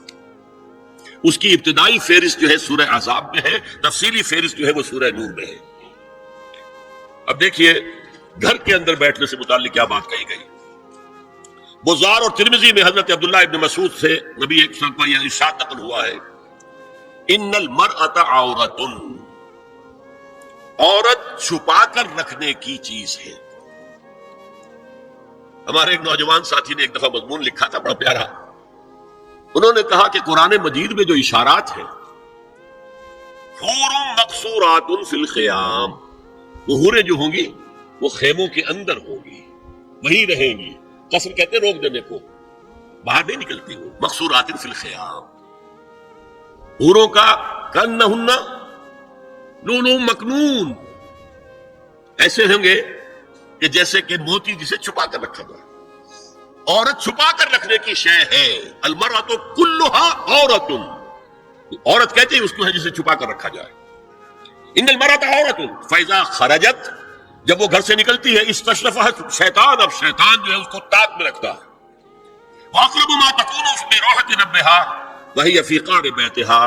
اس کی ابتدائی فہرست جو ہے سورہ احزاب میں ہے، تفصیلی فہرست جو ہے وہ سورہ نور میں ہے۔ اب دیکھیے گھر کے اندر بیٹھنے سے متعلق کیا بات کہی گئی۔ بزار اور ترمذی میں حضرت عبداللہ ابن مسعود سے نبی ایک کا یہ ارشاد نقل ہوا ہے، ان المرأۃ عورۃ، عورت چھپا کر رکھنے کی چیز ہے۔ ہمارے ایک نوجوان ساتھی نے ایک دفعہ مضمون لکھا تھا بڑا پیارا، انہوں نے کہا کہ قرآن مجید میں جو اشارات ہیں، حور مقصورات فی الخیام، وہ حوریں جو ہوں گی وہ خیموں کے اندر ہوں گی، وہیں رہیں گی۔ قصر کہتے ہیں روک دینے کو، باہر نہیں نکلتی وہ، مقصورات فی الخیام۔ حوروں کا کأنہن لؤلؤ مکنون، ایسے ہوں گے کہ جیسے کہ موتی جسے چھپا کر رکھا گیا۔ عورت چھپا کر رکھنے کی شے ہے، المرأۃ کلھا عورۃ، عورت کہتے ہیں اس کو ہے جسے چھپا کر رکھا جائے۔ ان المرأۃ عورۃ فاذا خرجت، جب وہ گھر سے نکلتی ہے، استشرفھا شیطان، اب شیطان جو ہے اس کو تاک میں رکھتا ہے۔ واقرب ما تکون فی روحۃ ربھا وہی فی قعر بیتھا،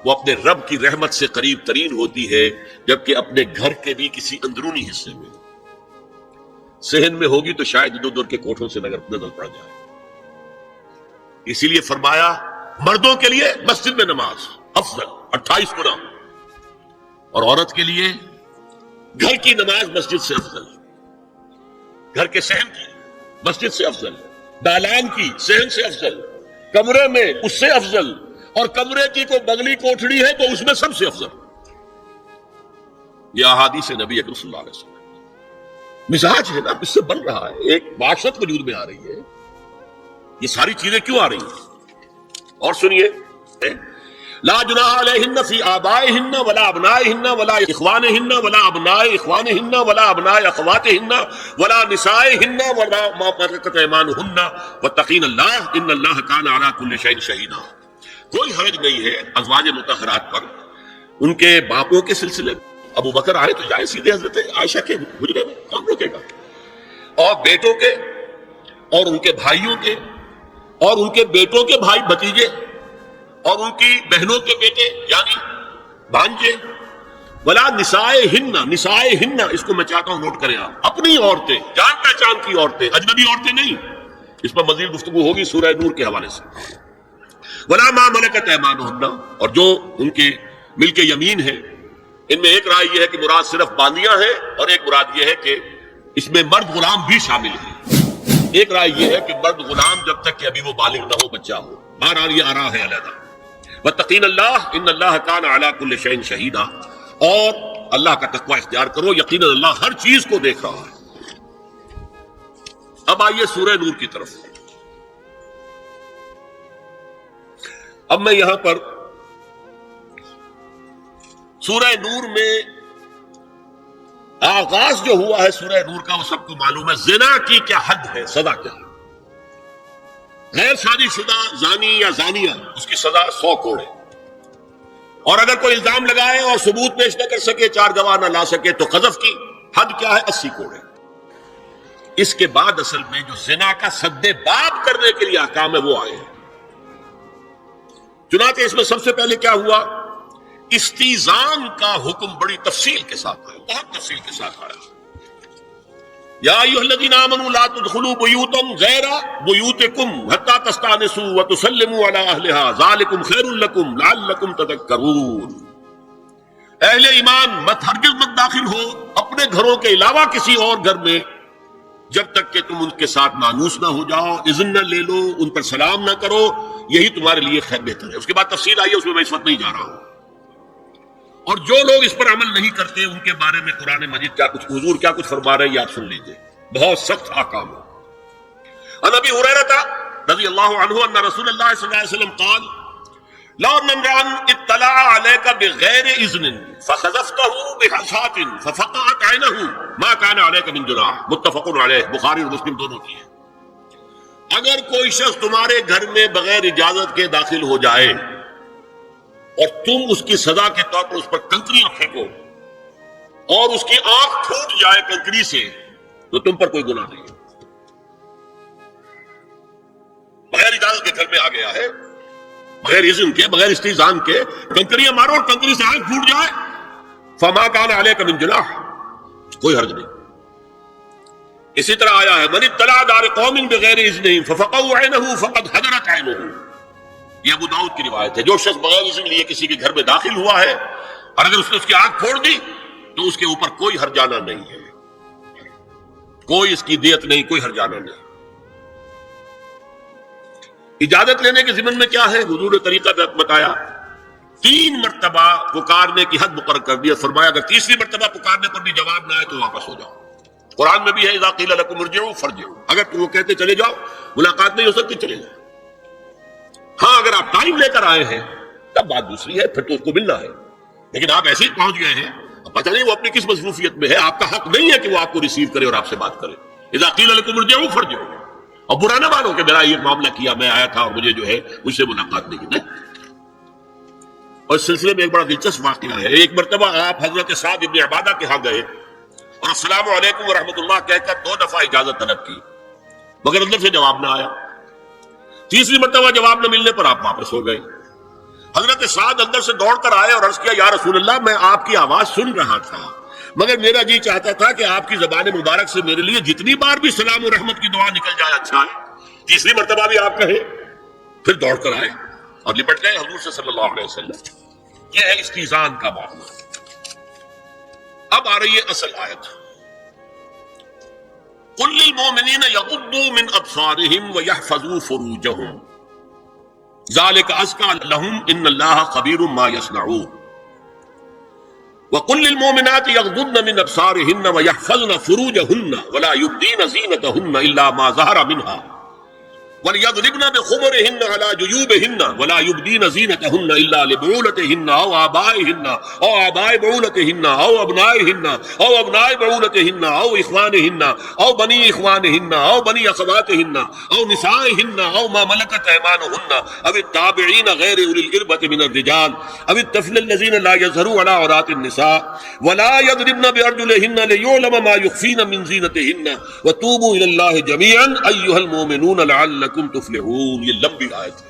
وہ اپنے رب کی رحمت سے قریب ترین ہوتی ہے جبکہ اپنے گھر کے بھی کسی اندرونی حصے میں۔ صحن میں ہوگی تو شاید ادھر ادھر کے کوٹھوں سے نظر پڑ جائے۔ اسی لیے فرمایا مردوں کے لیے مسجد میں نماز افضل 28 گنا، اور عورت کے لیے گھر کی نماز مسجد سے افضل، گھر کے صحن کی مسجد سے افضل، دالان کی صحن سے افضل، کمرے میں اس سے افضل، اور کمرے کی کوئی بغلی کوٹھڑی ہے تو اس میں سب سے افضل۔ یہ احادیث نبی اکرم صلی اللہ علیہ وسلم مزاج ہے نا، اس سے بن رہا ہے، ایک معاشرت وجود میں آ رہی ہے۔ یہ ساری چیزیں کیوں آ رہی ہیں؟ اور سنیے، لا جناح علیہن فی آبائہن ولا ابنائہن ولا اخوانہن ولا ابناء اخوانہن ولا ابناء اخواتہن ولا نسائہن ولا ما ملکت ایمانہن واتقین اللہ ان اللہ کان علی کل شیء شہیدا۔ کوئی حرج نہیں ہے ازواج مطہرات پر ان کے باپوں کے سلسلے میں۔ ابو بکر آئے تو جائے سیدھے حضرت عائشہ کے حجرے میں، کون روکے گا؟ اور بیٹوں کے اور ان کے بھائیوں کے اور ان کے بیٹوں کے بھائی بھتیجے اور ان کی بہنوں کے بیٹے یعنی بھانجے، ولا نسائہن، نسائہن اس کو میں چاہتا ہوں نوٹ کریں آپ، اپنی عورتیں، جان پہچان کی عورتیں، اجنبی عورتیں نہیں۔ اس پر مزید گفتگو ہوگی سورہ نور کے حوالے سے۔ ولا ما ملکت ایمانہن، اور جو ان کے ملک یمین ہے، ان میں ایک رائے یہ ہے کہ مراد صرف باندیاں ہیں، اور ایک مراد یہ ہے کہ اس میں مرد غلام بھی شامل ہیں۔ ایک رائے یہ ہے کہ مرد غلام جب تک کہ ابھی وہ بالغ نہ ہو، بچہ ہو، بہرحال یہ آراء ہے علیحدہ۔ واتقین اللہ ان اللہ کان علی کل شیء شہیدا، اور اللہ کا تقوی اختیار کرو، یقیناً اللہ ہر چیز کو دیکھ رہا ہے۔ اب آئیے سورہ نور کی طرف۔ اب میں یہاں پر سورہ نور میں آغاز جو ہوا ہے سورہ نور کا، وہ سب کو معلوم ہے۔ زنا کی کیا حد ہے، سزا کیا ہے؟ غیر شادی شدہ زانی یا زانیہ، اس کی سزا 100 کوڑے، اور اگر کوئی الزام لگائے اور ثبوت پیش نہ کر سکے، 4 گواہ نہ لا سکے، تو قذف کی حد کیا ہے؟ 80 کوڑے۔ اس کے بعد اصل میں جو زنا کا سد باب کرنے کے لیے احکام ہے وہ آئے ہیں۔ چنانچہ اس میں سب سے پہلے کیا ہوا؟ استیزان کا حکم بڑی تفصیل کے ساتھ آیا، بہت تفصیل کے ساتھ آیا۔ یا ایھا الذین آمنوا لا تدخلوا بیوتا غیر بیوتکم حتی تستأنسوا وتسلموا علی اہلہا ذالکم خیر لکم لعلکم تذکرون۔ اہل ایمان ہرگز مت داخل ہو اپنے گھروں کے علاوہ کسی اور گھر میں جب تک کہ تم ان کے ساتھ مانوس نہ ہو جاؤ، اذن نہ لے لو، ان پر سلام نہ کرو، یہی تمہارے لیے خیر بہتر ہے۔ اس کے بعد تفصیل آئی ہے، اس میں میں اس وقت نہیں جا رہا ہوں۔ اور جو لوگ اس پر عمل نہیں کرتے ان کے بارے میں قرآن مجید کیا کچھ، حضور کیا کچھ فرما رہے ہیں، یہ آپ سن لیجئے، بہت سخت احکام ہے۔ عن ابی ہریرہ رضی اللہ عنہ ان رسول اللہ صلی اللہ علیہ وسلم قال لو ان امرا اطلع عليك بغیر اذن فخذفته بحصاة ففقعت عینه ما كان عليك من جناح، متفق علیہ، بخاری اور مسلم دونوں کی ہے۔ اگر کوئی شخص تمہارے گھر میں بغیر اجازت کے داخل ہو جائے اور تم اس کی سزا کے طور پر اس پر کنکریاں پھینکو اور اس کی آنکھ پھوٹ جائے کنکری سے، تو تم پر کوئی گناہ نہیں ہے۔ بغیر اجازت کے گھر میں آ گیا ہے بغیر اذن کے، بغیر استئذان کے کنکریاں مارو اور کنکری سے آنکھ پھوٹ جائے، فما کان علیک من جناح، کوئی حرج نہیں۔ اسی طرح آیا ہے من اطلع دار قوم بغیر اذنہم ففقعوا عینہ فقد حضرت عینہ، یہ ابو داؤد کی روایت ہے۔ جو شخص بغیر اذن لیے کسی کے گھر میں داخل ہوا ہے اور اگر اس نے اس کی آنکھ پھوڑ دی تو اس کے اوپر کوئی ہرجانہ نہیں ہے، کوئی اس کی دیت نہیں، کوئی ہرجانہ نہیں۔ اجازت لینے کے ضمن میں کیا ہے؟ حضور نے طریقہ بتایا، 3 مرتبہ پکارنے کی حد مقرر کر دیا، فرمایا اگر تیسری مرتبہ پکارنے پر بھی جواب نہ آئے تو واپس ہو جاؤ۔ قرآن میں بھی ہے اذا قیل لکم ارجعوا فارجعوا، اگر تم وہ کہتے چلے جاؤ، ملاقات نہیں ہو سکتی، چلے جاؤ۔ ہاں اگر آپ ٹائم لے کر آئے ہیں تب بات دوسری ہے، پھر تو اس کو ملنا ہے، لیکن آپ ایسے ہی پہنچ گئے ہیں، پتہ نہیں وہ اپنی کس مصروفیت میں ہے، آپ کا حق نہیں ہے کہ وہ آپ کو ریسیو کرے اور آپ سے بات کرے۔ اذا قیل لکم ارجعوا فارجعوا، اور برا نہ مانو کہ میرا یہ معاملہ کیا، میں آیا تھا اور مجھے جو ہے مجھ سے ملاقات نہیں کی۔ اور اس سلسلے میں ایک بڑا دلچسپ واقعہ ہے۔ ایک مرتبہ آپ حضرت سعد ابن عبادہ کے ہاں گئے اور السلام علیکم ورحمۃ اللہ کہہ کر 2 دفعہ اجازت طلب کی، مگر اندر سے جواب نہ آیا۔ تیسری مرتبہ جواب نہ ملنے پر آپ واپس ہو گئے۔ حضرت سعد اندر سے دوڑ کر آئے اور عرض کیا یا رسول اللہ، میں آپ کی آواز سن رہا تھا مگر میرا جی چاہتا تھا کہ آپ کی زبان مبارک سے میرے لیے جتنی بار بھی سلام و رحمت کی دعا نکل جائے اچھا ہے۔ تیسری مرتبہ بھی آپ کہے، پھر دوڑ کر آئے اور لپٹ گئے حضور سے صلی اللہ علیہ وسلم۔ یہ ہے استئذان کا معاملہ۔ اب آ رہی ہے اصل آیت، قل للمؤمنین یغضوا من ابصارهم ویحفظوا فروجهم ذلک ازکی لهم ان اللہ خبیر ما یصنعون وقل للمؤمنات یغضضن من ابصارهن ویحفظن فروجهن ولا یبدین زینتهن الا ما ظهر منها وَلْيَضْرِبْنَ بِخُمُرِهِنَّ عَلَى جُيُوبِهِنَّ وَلَا يُبْدِينَ زِينَتَهُنَّ إِلَّا لِبُعُولَتِهِنَّ أَوْ آبَائِهِنَّ أَوْ آبَاءِ بُعُولَتِهِنَّ أَوْ أَبْنَائِهِنَّ أَوْ أَبْنَاءِ بُعُولَتِهِنَّ أَوْ إِخْوَانِهِنَّ أَوْ بَنِي إِخْوَانِهِنَّ أَوْ بَنِي أَخَوَاتِهِنَّ أَوْ نِسَائِهِنَّ أَوْ مَا مَلَكَتْ أَيْمَانُهُنَّ أَوِ التَّابِعِينَ غَيْرِ أُولِي الْإِرْبَةِ مِنَ الرِّجَالِ أَوِ الطَّفْلِ الَّذِينَ لَا يَظْهَرُونَ عَلَى عَوْرَاتِ النِّسَاءِ وَلَا يَضْرِبْنَ بِأَرْجُلِهِنَّ لِيُعْلَمَ مَا يُخْفِينَ مِنْ زِينَتِهِنَّ وَتُوبُوا إِلَى اللَّهِ جَمِيعًا أَيُّهَا الْمُؤْمِنُونَ لَعَلَّكُمْ تُفْلِحُونَ۔ یہ لمبی آیت ہے۔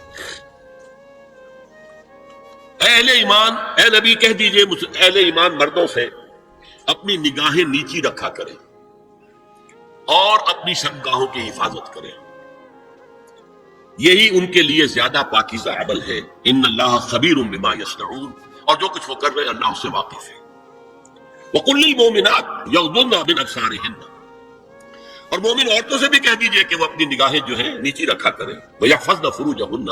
اہل ایمان، اے نبی کہہ دیجئے اہل ایمان مردوں سے اپنی نگاہیں نیچی رکھا کریں اور اپنی شرمگاہوں کی حفاظت کریں، یہی ان کے لیے زیادہ پاکیزہ عمل ہے۔ ان اللہ خبیر بما یصنعون، اور جو کچھ وہ کر رہے ہیں اللہ اس سے واقف ہے۔ وقل للمؤمنات یغضضن من ابصارهن، اور مومن عورتوں سے بھی کہہ دیجئے کہ وہ اپنی نگاہیں جو ہیں نیچی رکھا کریں، وَيَحْفَظْنَ فُرُوجَهُنَّ،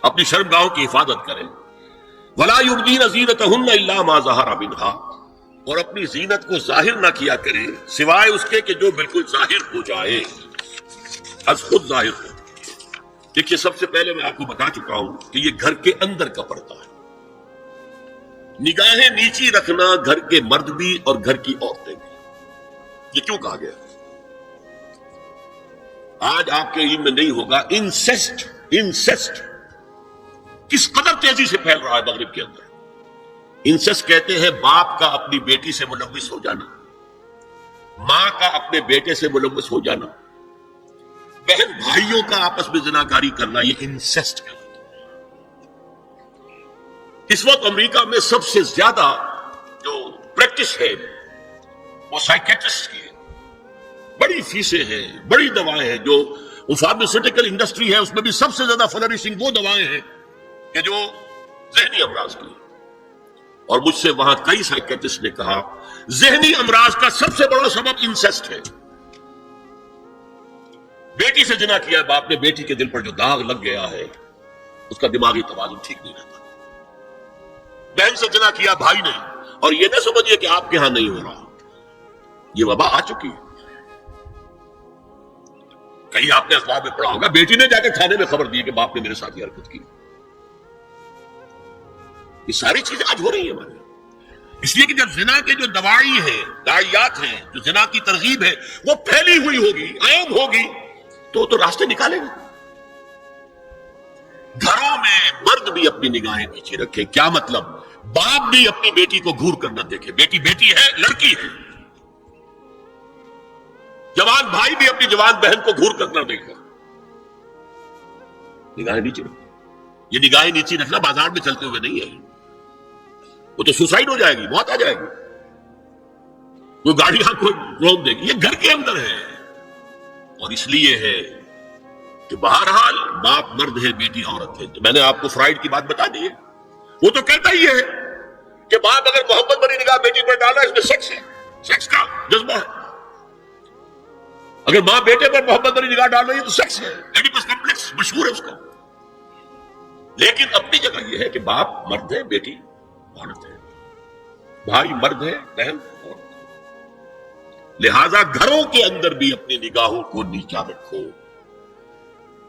اپنی شرمگاہوں کی حفاظت کریں، وَلَا يُبْدِينَ زِينَتَهُنَّ إِلَّا مَا ظَهَرَ مِنْهَا، اور اپنی زینت کو ظاہر نہ کیا کریں سوائے اس کے کہ جو بالکل ظاہر ہو جائے، از خود ظاہر ہو۔ دیکھیے سب سے پہلے میں آپ کو بتا چکا ہوں کہ یہ گھر کے اندر کا پردہ ہے۔ نگاہیں نیچی رکھنا گھر کے مرد بھی اور گھر کی عورتیں بھی۔ یہ کیوں کہا گیا؟ آج آپ کے علم میں نہیں ہوگا انسیسٹ کس قدر تیزی سے پھیل رہا ہے مغرب کے اندر۔ انسیسٹ کہتے ہیں باپ کا اپنی بیٹی سے ملوث ہو جانا، ماں کا اپنے بیٹے سے ملوث ہو جانا، بہن بھائیوں کا آپس میں زناکاری کرنا، یہ انسیسٹ کہلاتا ہے۔ اس وقت امریکہ میں سب سے زیادہ جو پریکٹس ہے وہ سائیکیٹرسٹ کی ہے، بڑی فیسیں ہیں، بڑی دوائیں ہیں، جو فارماسیوٹیکل انڈسٹری ہے اس میں بھی سب سے زیادہ فلرشنگ وہ دوائیں ہیں کہ جو ذہنی امراض کی ہیں۔ اور مجھ سے وہاں کئی سائیکیٹرسٹ نے کہا ذہنی امراض کا سب سے بڑا سبب انسیسٹ ہے۔ بیٹی سے زنا کیا باپ نے، بیٹی کے دل پر جو داغ لگ گیا ہے اس کا دماغی توازن ٹھیک نہیں رہتا۔ بہن سے زنا کیا بھائی نے، اور یہ نہ سمجھیے کہ آپ کے ہاں نہیں ہو رہا، یہ وبا آ چکی ہے۔ کہیں آپ نے اخبار میں پڑھا ہوگا بیٹی نے جا کے تھانے میں خبر دی کہ باپ نے میرے ساتھ یہ حرکت کی۔ یہ ساری چیزیں آج ہو رہی ہیں ہمارے، اس لیے کہ جب زنا کے جو دوائی ہیں، داعیات ہیں، جو زنا کی ترغیب ہے وہ پھیلی ہوئی ہوگی، عام ہوگی، تو راستے نکالے گا۔ گھروں میں مرد بھی اپنی نگاہیں نیچے رکھے۔ کیا مطلب؟ باپ بھی اپنی بیٹی کو گھور کر نہ دیکھے، بیٹی بیٹی ہے، لڑکی ہے۔ جوان بھائی بھی اپنی جوان بہن کو گھور کر نہ دیکھے، نگاہیں نیچے رکھے۔ یہ نگاہیں نیچی رکھنا بازار میں چلتے ہوئے نہیں ہے، وہ تو سوسائڈ ہو جائے گی، موت آ جائے گی، کوئی گاڑیاں کوئی روک دے گی، یہ گھر کے اندر ہے۔ اور اس لیے ہے کہ بہرحال باپ مرد ہے، بیٹی عورت ہے۔ تو میں نے آپ کو فرائڈ کی بات بتا دی ہے، وہ تو کہتا ہی ہے کہ باپ اگر محبت بھری نگاہ بیٹی پر ڈالا اس میں سیکس ہے، سیکس کا جذبہ ہے۔ اگر ماں بیٹے پر محبت بھری نگاہ ڈال رہی ہے تو سیکس ہے، ایڈیپس کمپلیکس مشہور ہے اس کا۔ لیکن اپنی جگہ یہ ہے کہ باپ مرد ہے، بیٹی عورت ہے، بھائی مرد ہے، بہن عورت ہے۔ لہذا گھروں کے اندر بھی اپنی نگاہوں کو نیچا رکھو۔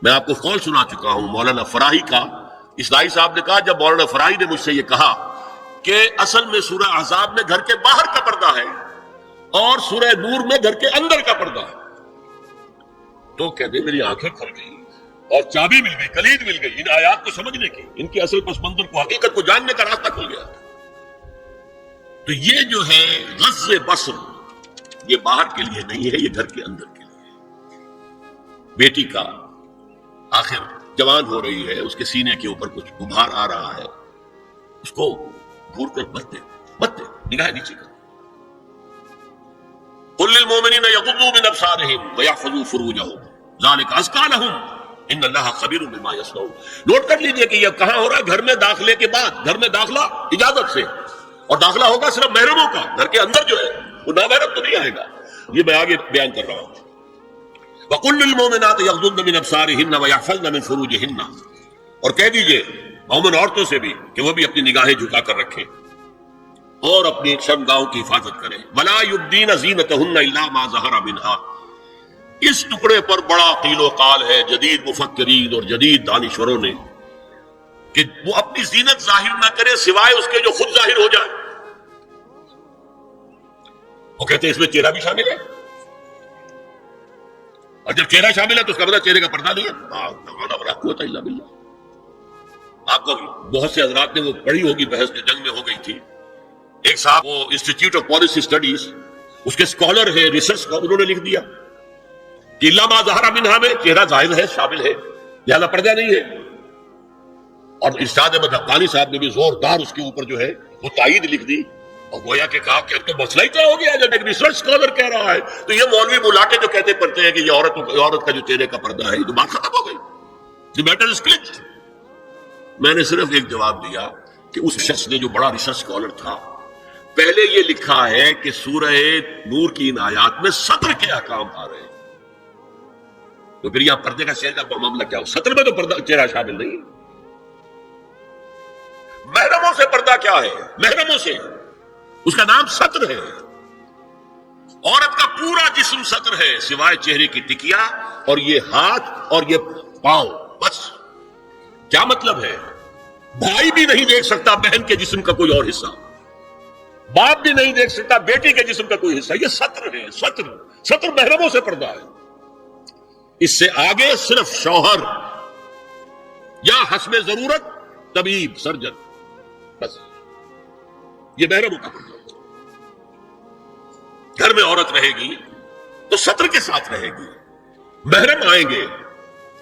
میں آپ کو قول سنا چکا ہوں مولانا فراہی کا، اسلائی صاحب نے کہا جب مولانا فراہی نے مجھ سے یہ کہا کہ اصل میں سورہ احزاب میں گھر کے باہر کا پردہ ہے اور سورہ نور میں گھر کے اندر کا پردہ ہے، تو کہتے میری آنکھیں کھل گئی اور چابی مل گئی، کلید مل گئی ان آیات کو سمجھنے کی، ان کے اصل پس منظر کو، حقیقت کو جاننے کا راستہ کھل گیا۔ تو یہ جو ہے غض بصر، یہ باہر کے لیے نہیں ہے، یہ گھر کے اندر کے لیے۔ بیٹی کا آخر جوان ہو رہی ہے، اس کے سینے کے اوپر کچھ غبار آ رہا ہے، اس کو گھور کر مت دے، نگاہ نیچے کر۔ قل للمؤمنین یغضوا من ابصارہم ویحفظوا فروجہم ذلک ازکی لہم ان اللہ خبیر بما یصنعون۔ نوٹ کر لیجئے کہ یہ کہاں ہو رہا ہے؟ گھر میں داخلے کے بعد، گھر میں داخلہ اجازت سے، اور داخلہ ہوگا صرف محرموں کا، گھر کے اندر جو ہے وہ نامحرم تو نہیں آئے گا۔ یہ میں آگے بیان کر رہا ہوں۔ وَقُلْ لِلْمُؤْمِنَاتِ يَغْضُضْنَ مِنْ أَبْصَارِهِنَّ وَيَحْفَظْنَ مِنْ فُرُوجِهِنَّ، اور کہہ دیجئے مومن عورتوں سے بھی کہ وہ بھی اپنی نگاہیں جھکا کر رکھیں اور اپنی شرمگاہوں کی حفاظت کریں۔ وَلَا يُبْدِينَ زِينَتَهُنَّ إِلَّا مَا ظَهَرَ مِنْهَا۔ اس ٹکڑے پر بڑا قیل و قال ہے جدید مفکرین اور جدید دانشوروں نے کہ وہ اپنی زینت ظاہر نہ کرے سوائے اس کے جو خود ظاہر ہو جائے۔ وہ کہتے ہیں اس میں چہرہ بھی شامل ہے، اور جب چہرہ شامل ہے تو اس کا مطلب چہرے کا پردہ نہیں ہے۔ آپ کو بہت سے حضرات نے وہ پڑھی ہوگی بحث جو جنگ میں ہو گئی تھی، ایک صاحب وہ انسٹیٹیوٹ آف پالیسی اسٹڈیز اس کے اسکالر ہے، ریسرچ کا، انہوں نے لکھ دیا کہ الا ما ظہر منہا میں چہرہ ظاہر ہے، شامل ہے، لہذا پردہ نہیں ہے۔ اور ارشاد احمد حقانی صاحب نے بھی زوردار اس کے اوپر جو ہے وہ تائید لکھ دی، اور گویا کہ کہا کہ اب تو مسئلہ ہی کیا ہو گیا، جب ایک ریسرچ اسکالر کہہ رہا ہے تو یہ مولوی بلا کے جو کہتے پڑھتے ہیں کہ یہ عورت کا جو چہرے کا پردہ ہے، یہ تو بات ختم ہو گئی، دی میٹر از کلچڈ۔ میں نے صرف ایک جواب دیا کہ اس شخص نے جو بڑا ریسرچ اسکالر تھا، پہلے یہ لکھا ہے کہ سورہ نور کی ان آیات میں سطر کے احکام آ رہے ہیں، تو پھر یہاں پردے کا چہرے کا معاملہ کیا ہو؟ سطر میں تو پردہ چہرہ شامل نہیں۔ محرموں سے پردہ کیا ہے؟ محرموں سے اس کا نام سطر ہے۔ عورت کا پورا جسم سطر ہے سوائے چہرے کی ٹکیا اور یہ ہاتھ اور یہ پاؤں، بس۔ کیا مطلب ہے؟ بھائی بھی نہیں دیکھ سکتا بہن کے جسم کا کوئی اور حصہ، باپ بھی نہیں دیکھ سکتا بیٹی کے جسم کا کوئی حصہ، یہ سطر ہے۔ سطر محرموں سے پردہ ہے۔ اس سے آگے صرف شوہر یا حسب ضرورت طبیب، سرجن، بس یہ محرموں کا پردہ ہے۔ گھر میں عورت رہے گی تو سطر کے ساتھ رہے گی، محرم آئیں گے،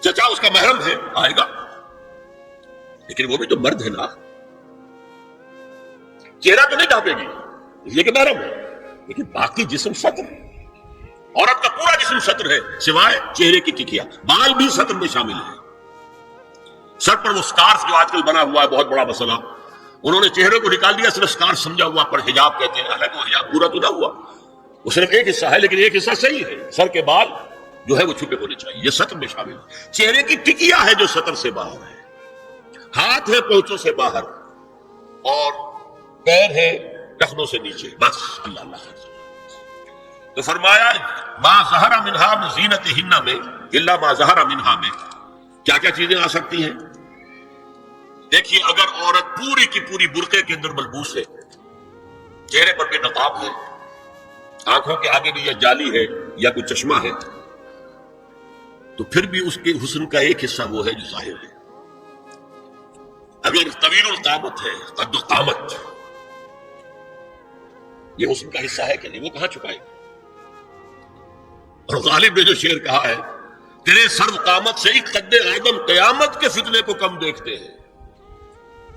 چچا اس کا محرم ہے آئے گا، لیکن وہ بھی تو مرد ہے نا، چہرہ تو نہیں ڈھانپے گی اس لیے کہ محرم ہے، لیکن باقی جسم سطر ہے۔ عورت کا پورا جسم سطر ہے سوائے چہرے کی ٹکیا، بال بھی سطر میں شامل ہے۔ سر پر وہ سکارف جو آج کل بنا ہوا ہے، بہت بڑا مسئلہ، انہوں نے چہرے کو نکال دیا، صرف سکارف سمجھا ہوا، پر حجاب کہتے ہیں، حالانکہ وہ حجاب پورا تو نہ ہوا، وہ صرف ایک حصہ ہے، لیکن ایک حصہ صحیح ہے، سر کے بال جو ہے وہ چھپے ہونے چاہیے، یہ سطر میں شامل ہے۔ چہرے کی ٹکیا ہے جو سطر سے باہر ہے، ہاتھ ہے پونچوں سے باہر، اور پیر ہے ٹخنوں سے نیچے، بس۔ اللہ اللہ تو فرمایا ما ظہر منہا من زینتہن میں الا ما ظہر منہا میں کیا کیا چیزیں آ سکتی ہیں؟ دیکھیے، اگر عورت پوری کی پوری برقعے کے اندر ملبوس ہے، چہرے پر بھی نقاب ہے، آنکھوں کے آگے بھی یا جالی ہے یا کوئی چشمہ ہے، تو پھر بھی اس کے حسن کا ایک حصہ وہ ہے جو ظاہر ہے۔ اگر طویل القامت ہے، قد قامت، یہ حسن کا حصہ ہے کہ نہیں، وہ کہاں چھپائے گا؟ اور غالب نے جو شعر کہا ہے، تیرے سرو قامت سے ایک قد آدم قیامت کے فتنے کو کم دیکھتے ہیں،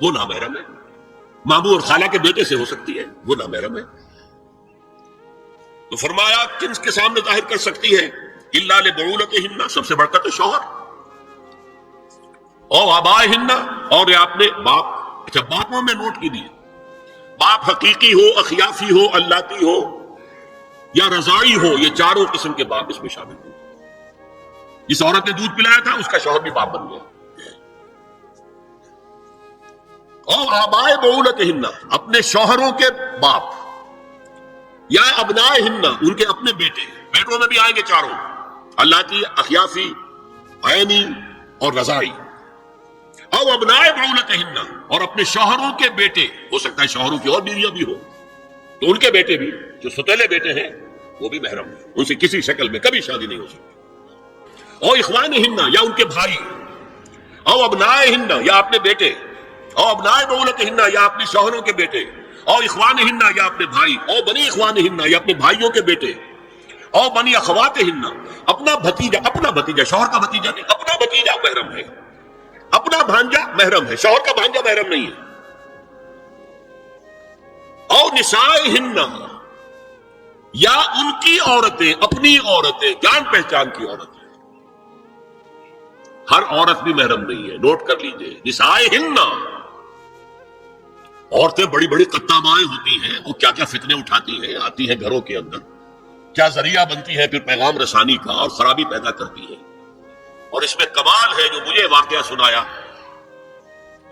وہ نامحرم ہے. ماموں اور خالہ کے بیٹے سے ہو سکتی ہے, وہ نامحرم ہے. تو فرمایا کن کے سامنے ظاہر کر سکتی ہے؟ الا لبعولتہن, سب سے بڑھ کر تو شوہر, اور آبائہن, اور یہ آپ نے باپ. اچھا باپوں میں نوٹ کیجیے, باپ حقیقی ہو, اخیافی ہو, اللاتی ہو یا رضائی ہو, یہ چاروں قسم کے باپ اس میں شامل ہو. جس عورت نے دودھ پلایا تھا اس کا شوہر بھی باپ بن گیا. اور آبائے بعولتہن, اپنے شوہروں کے باپ, یا ابنائہن, ان کے اپنے بیٹے. بیٹوں میں بھی آئیں گے چاروں, اللاتی, اخیافی, عینی اور رضائی. او ابنائے بعولتہن, اور اپنے شوہروں کے بیٹے, ہو سکتا ہے شوہروں کی اور بیویاں بھی ہو, تو ان کے بیٹے بھی, جو ستیلے بیٹے ہیں وہ بھی محرم ہیں, ان سے کسی شکل میں کبھی شادی نہیں ہو سکتی. او اخوانہن, یا ان کے بھائی. او ابنائہن, یا اپنے بیٹے. او ابنائے بعولتہن, یا اپنے شوہروں کے بیٹے. او اخوانہن, یا اپنے بھائی. او بنی اخوانہن, یا اپنے بھائیوں کے بیٹے. او بنی اخواتہن, اپنا بھتیجا. اپنا بھتیجا, شوہر کا بھتیجا نہیں, اپنا بھتیجا محرم ہے. اپنا بھانجا محرم ہے, شوہر کا بھانجا محرم نہیں ہے. او نسائہن, یا ان کی عورتیں, اپنی عورتیں, جان پہچان کی عورتیں. ہر عورت بھی محرم نہیں ہے, نوٹ کر لیجئے. نسائہن, عورتیں بڑی بڑی قطامائیں ہوتی ہیں, وہ کیا کیا فتنے اٹھاتی ہیں, آتی ہیں گھروں کے اندر, کیا ذریعہ بنتی ہے پھر پیغام رسانی کا, اور خرابی پیدا کرتی ہے. اور اس میں کمال ہے جو مجھے واقعہ سنایا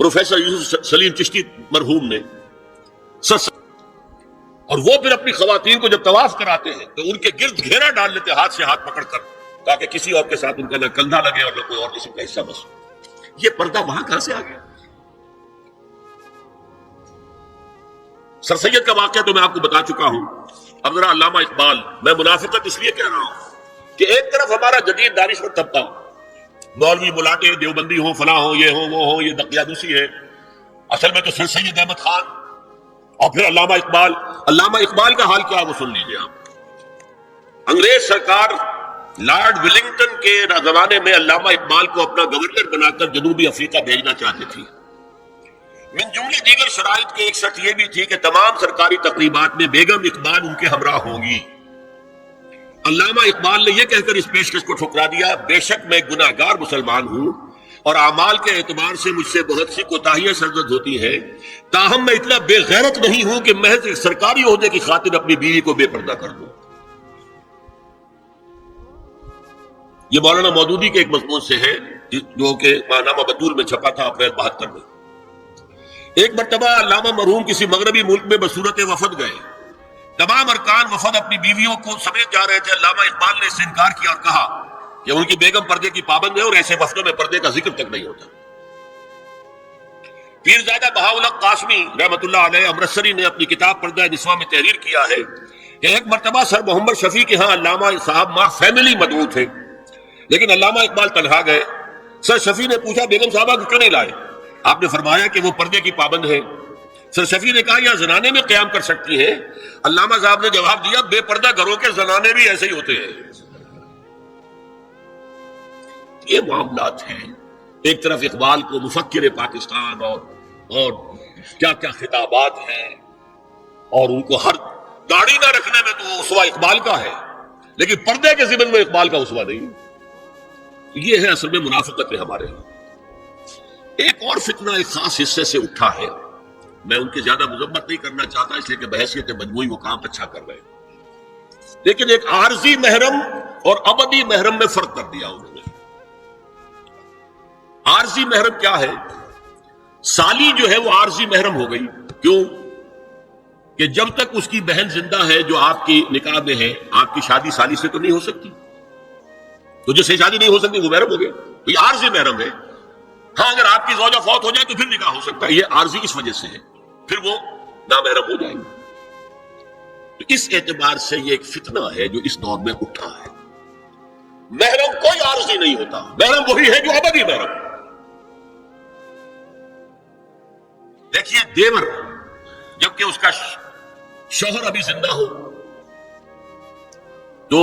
پروفیسر یوسف سلیم چشتی مرحوم نے, اور وہ پھر اپنی خواتین کو جب طواف کراتے ہیں تو ان کے گرد گھیرا ڈال لیتے ہاتھ سے ہاتھ پکڑ کر, تاکہ کسی اور کے ساتھ ان کا نہ کندھا لگے اور نہ کوئی اور کسی کا حصہ بس. یہ پردہ وہاں کہاں سے آ گیا؟ سر سید کا واقعہ تو میں آپ کو بتا چکا ہوں. اب ذرا علامہ اقبال, میں منافقت اس لیے کہہ رہا ہوں کہ ایک طرف ہمارا جدید دانشور طبقہ, مولوی ملاٹے دیوبندی ہو, فلاں ہو, یہ ہو, وہ ہو, یہ دقیانوسی ہے. اصل میں تو سر سید احمد خان, اور پھر علامہ اقبال. علامہ اقبال کا حال کیا ہے وہ سن لیجیے آپ. انگریز سرکار لارڈ ولنگٹن کے زمانے میں علامہ اقبال کو اپنا گورنر بنا کر جنوبی افریقہ بھیجنا چاہتی تھی. من جملے دیگر شرائط کے ایک شرط یہ بھی تھی کہ تمام سرکاری تقریبات میں بیگم اقبال ان کے ہمراہ ہوں گی. علامہ اقبال نے یہ کہہ کر اس پیشکش کو ٹھکرا دیا, بے شک میں گناہ گار مسلمان ہوں اور اعمال کے اعتبار سے مجھ سے بہت سی کوتاہیاں سرزد ہوتی ہیں, تاہم میں اتنا بے غیرت نہیں ہوں کہ محض ایک سرکاری عہدے کی خاطر اپنی بیوی کو بے پردہ کر دوں. یہ مولانا مودودی کے ایک مضمون سے ہے جو کہ ماہنامہ بطول میں چھپا تھا اپریل 72 میں. ایک مرتبہ علامہ مرحوم کسی مغربی ملک میں بصورت وفد گئے. تمام ارکان وفد اپنی بیویوں کو سمیت جا رہے تھے. علامہ اقبال نے اس سے انکار کیا اور کہا کہ ان کی بیگم پردے کی پابند ہے اور ایسے وفدوں میں پردے کا ذکر تک نہیں ہوتا. پیرزادہ بہاءالحق قاسمی رحمۃ اللہ علیہ امرتسری نے اپنی کتاب پردہ نسواں میں تحریر کیا ہے کہ ایک مرتبہ سر محمد شفیع کے ہاں علامہ صاحب ماہ فیملی مدعو تھے, لیکن علامہ اقبال تنہا گئے. سر شفیع نے پوچھا بیگم صاحبہ کو کیوں نہیں لائے؟ آپ نے فرمایا کہ وہ پردے کی پابند ہے. سر شفیع نے کہا یا زنانے میں قیام کر سکتی ہیں؟ علامہ صاحب نے جواب دیا بے پردہ گھروں کے زنانے بھی ایسے ہی ہوتے ہیں. یہ معاملات ہیں. ایک طرف اقبال کو مفکر پاکستان اور کیا کیا خطابات ہیں, اور ان کو ہر داڑھی نہ رکھنے میں تو اسوہ اقبال کا ہے, لیکن پردے کے ضمن میں اقبال کا اسوہ نہیں. یہ ہے اصل میں منافقت ہے ہمارے یہاں. ایک اور فتنہ ایک خاص حصے سے اٹھا ہے, میں ان کی زیادہ مذمت نہیں کرنا چاہتا اس لیے کہ بحیثیت مجموعی وہ کام اچھا کر رہے ہیں, لیکن ایک عارضی محرم اور ابدی محرم میں فرق کر دیا انہوں نے. عارضی محرم کیا ہے؟ سالی جو ہے وہ عارضی محرم ہو گئی. کیوں کہ جب تک اس کی بہن زندہ ہے جو آپ کی نکاح میں ہے, آپ کی شادی سالی سے تو نہیں ہو سکتی, تو جس سے شادی نہیں ہو سکتی وہ محرم ہو گیا, تو یہ عارضی محرم ہے. ہاں اگر آپ کی زوجہ فوت ہو جائے تو پھر نکاح ہو سکتا ہے, یہ عارضی اس وجہ سے ہے, پھر وہ نامحرم ہو جائیں گے. تو اس اعتبار سے یہ ایک فتنہ ہے جو اس دور میں اٹھا ہے. محرم کوئی عارضی نہیں ہوتا, محرم وہی ہے جو ابدی محرم. دیکھیے دیور جبکہ اس کا شوہر ابھی زندہ ہو تو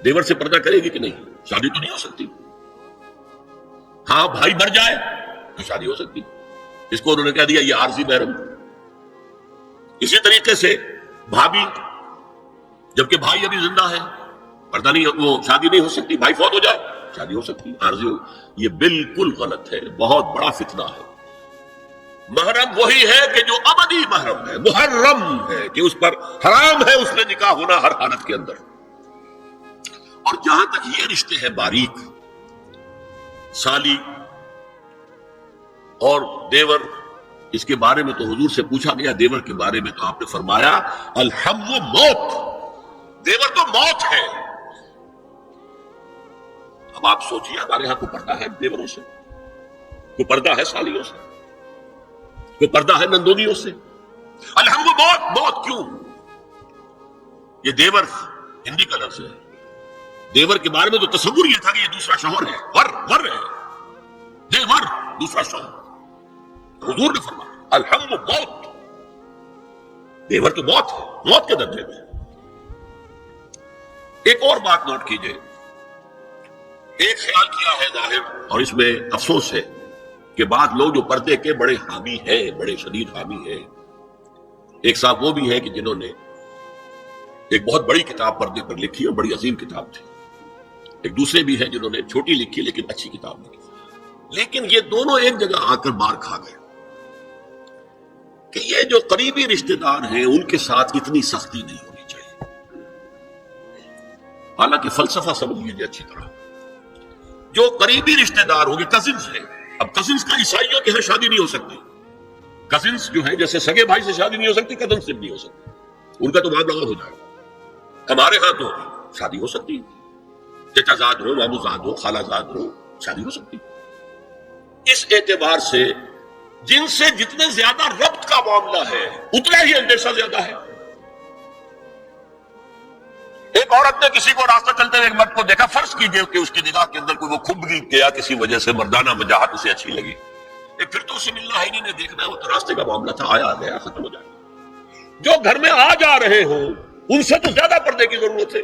دیور سے پردہ کرے گی کہ نہیں؟ شادی تو نہیں ہو سکتی. ہاں بھائی مر جائے تو شادی ہو سکتی. اس کو انہوں نے کہہ دیا یہ عارضی محرم. اسی طریقے سے بھابھی، جبکہ بھائی ابھی زندہ ہے، پردہ نہیں، وہ شادی نہیں ہو سکتی. بھائی فوت ہو جائے شادی ہو سکتی، عارضی ہو. یہ بالکل غلط ہے، بہت بڑا فتنہ ہے. محرم وہی ہے کہ جو ابدی محرم ہے، محرم ہے کہ اس پر حرام ہے اس میں نکاح ہونا ہر حالت کے اندر. اور جہاں تک یہ رشتے ہیں باریک، سالی اور دیور، اس کے بارے میں تو حضور سے پوچھا گیا. دیور کے بارے میں تو آپ نے فرمایا الحم موت، دیور تو موت ہے. اب آپ سوچیے ہمارے ہاں کوئی پردہ ہے دیوروں سے؟ کوئی پردہ ہے سالیوں سے؟ کوئی پردہ ہے نندونیوں سے؟ الحم موت. موت کیوں؟ یہ دیور ہندی کا لفظ ہے. دیور کے بارے میں تو تصور یہ تھا کہ یہ دوسرا شوہر ہے، ور ہے، دیور دوسرا شوہر. حضور نے فرمایا الحم موت، دیور تو موت ہے، موت کے درجے میں. ایک اور بات نوٹ کیجئے، ایک خیال کیا ہے ظاہر، اور اس میں افسوس ہے کہ بعض لوگ جو پردے کے بڑے حامی ہیں، بڑے شدید حامی ہیں. ایک صاحب وہ بھی ہے کہ جنہوں نے ایک بہت بڑی کتاب پردے پر لکھی اور بڑی عظیم کتاب تھی. ایک دوسرے بھی ہیں جنہوں نے چھوٹی لکھی لیکن اچھی کتاب لکھی. لیکن یہ دونوں ایک جگہ آ کر مار کھا گئے کہ یہ جو قریبی رشتہ دار ہیں ان کے ساتھ اتنی سختی نہیں ہونی چاہیے. حالانکہ فلسفہ سمجھ لیجیے اچھی طرح. جو قریبی رشتہ دار ہوں گے، کزنز ہیں. اب کزنز کا عیسائیوں کے ہاں شادی نہیں ہو سکتی. کزنز جو ہیں جیسے سگے بھائی سے شادی نہیں ہو سکتی، کزن سے بھی نہیں ہو سکتی. ان کا تو معاملہ اور ہو جائے گا. ہمارے ہاں تو شادی ہو سکتی، چچا زاد ہو، مامو زاد ہو، خالہ زاد ہو، شادی ہو سکتی. اس اعتبار سے جن سے جتنے زیادہ ربط کا معاملہ ہے اتنا ہی اندیشہ زیادہ ہے. ایک عورت نے کسی کو راستہ چلتے ہوئے ایک مرد کو دیکھا، فرض کیجئے کہ اس کی نگاہ کے اندر کوئی وہ کھبگی گیا کسی وجہ سے، مردانہ وجاہت اسے اچھی لگی. پھر تو اسے ملنا ہی نہیں دیکھنا ہے، وہ تو راستے کا معاملہ تھا، آیا گیا ختم ہو جائے. جو گھر میں آ جا رہے ہوں ان سے تو زیادہ پردے کی ضرورت ہے.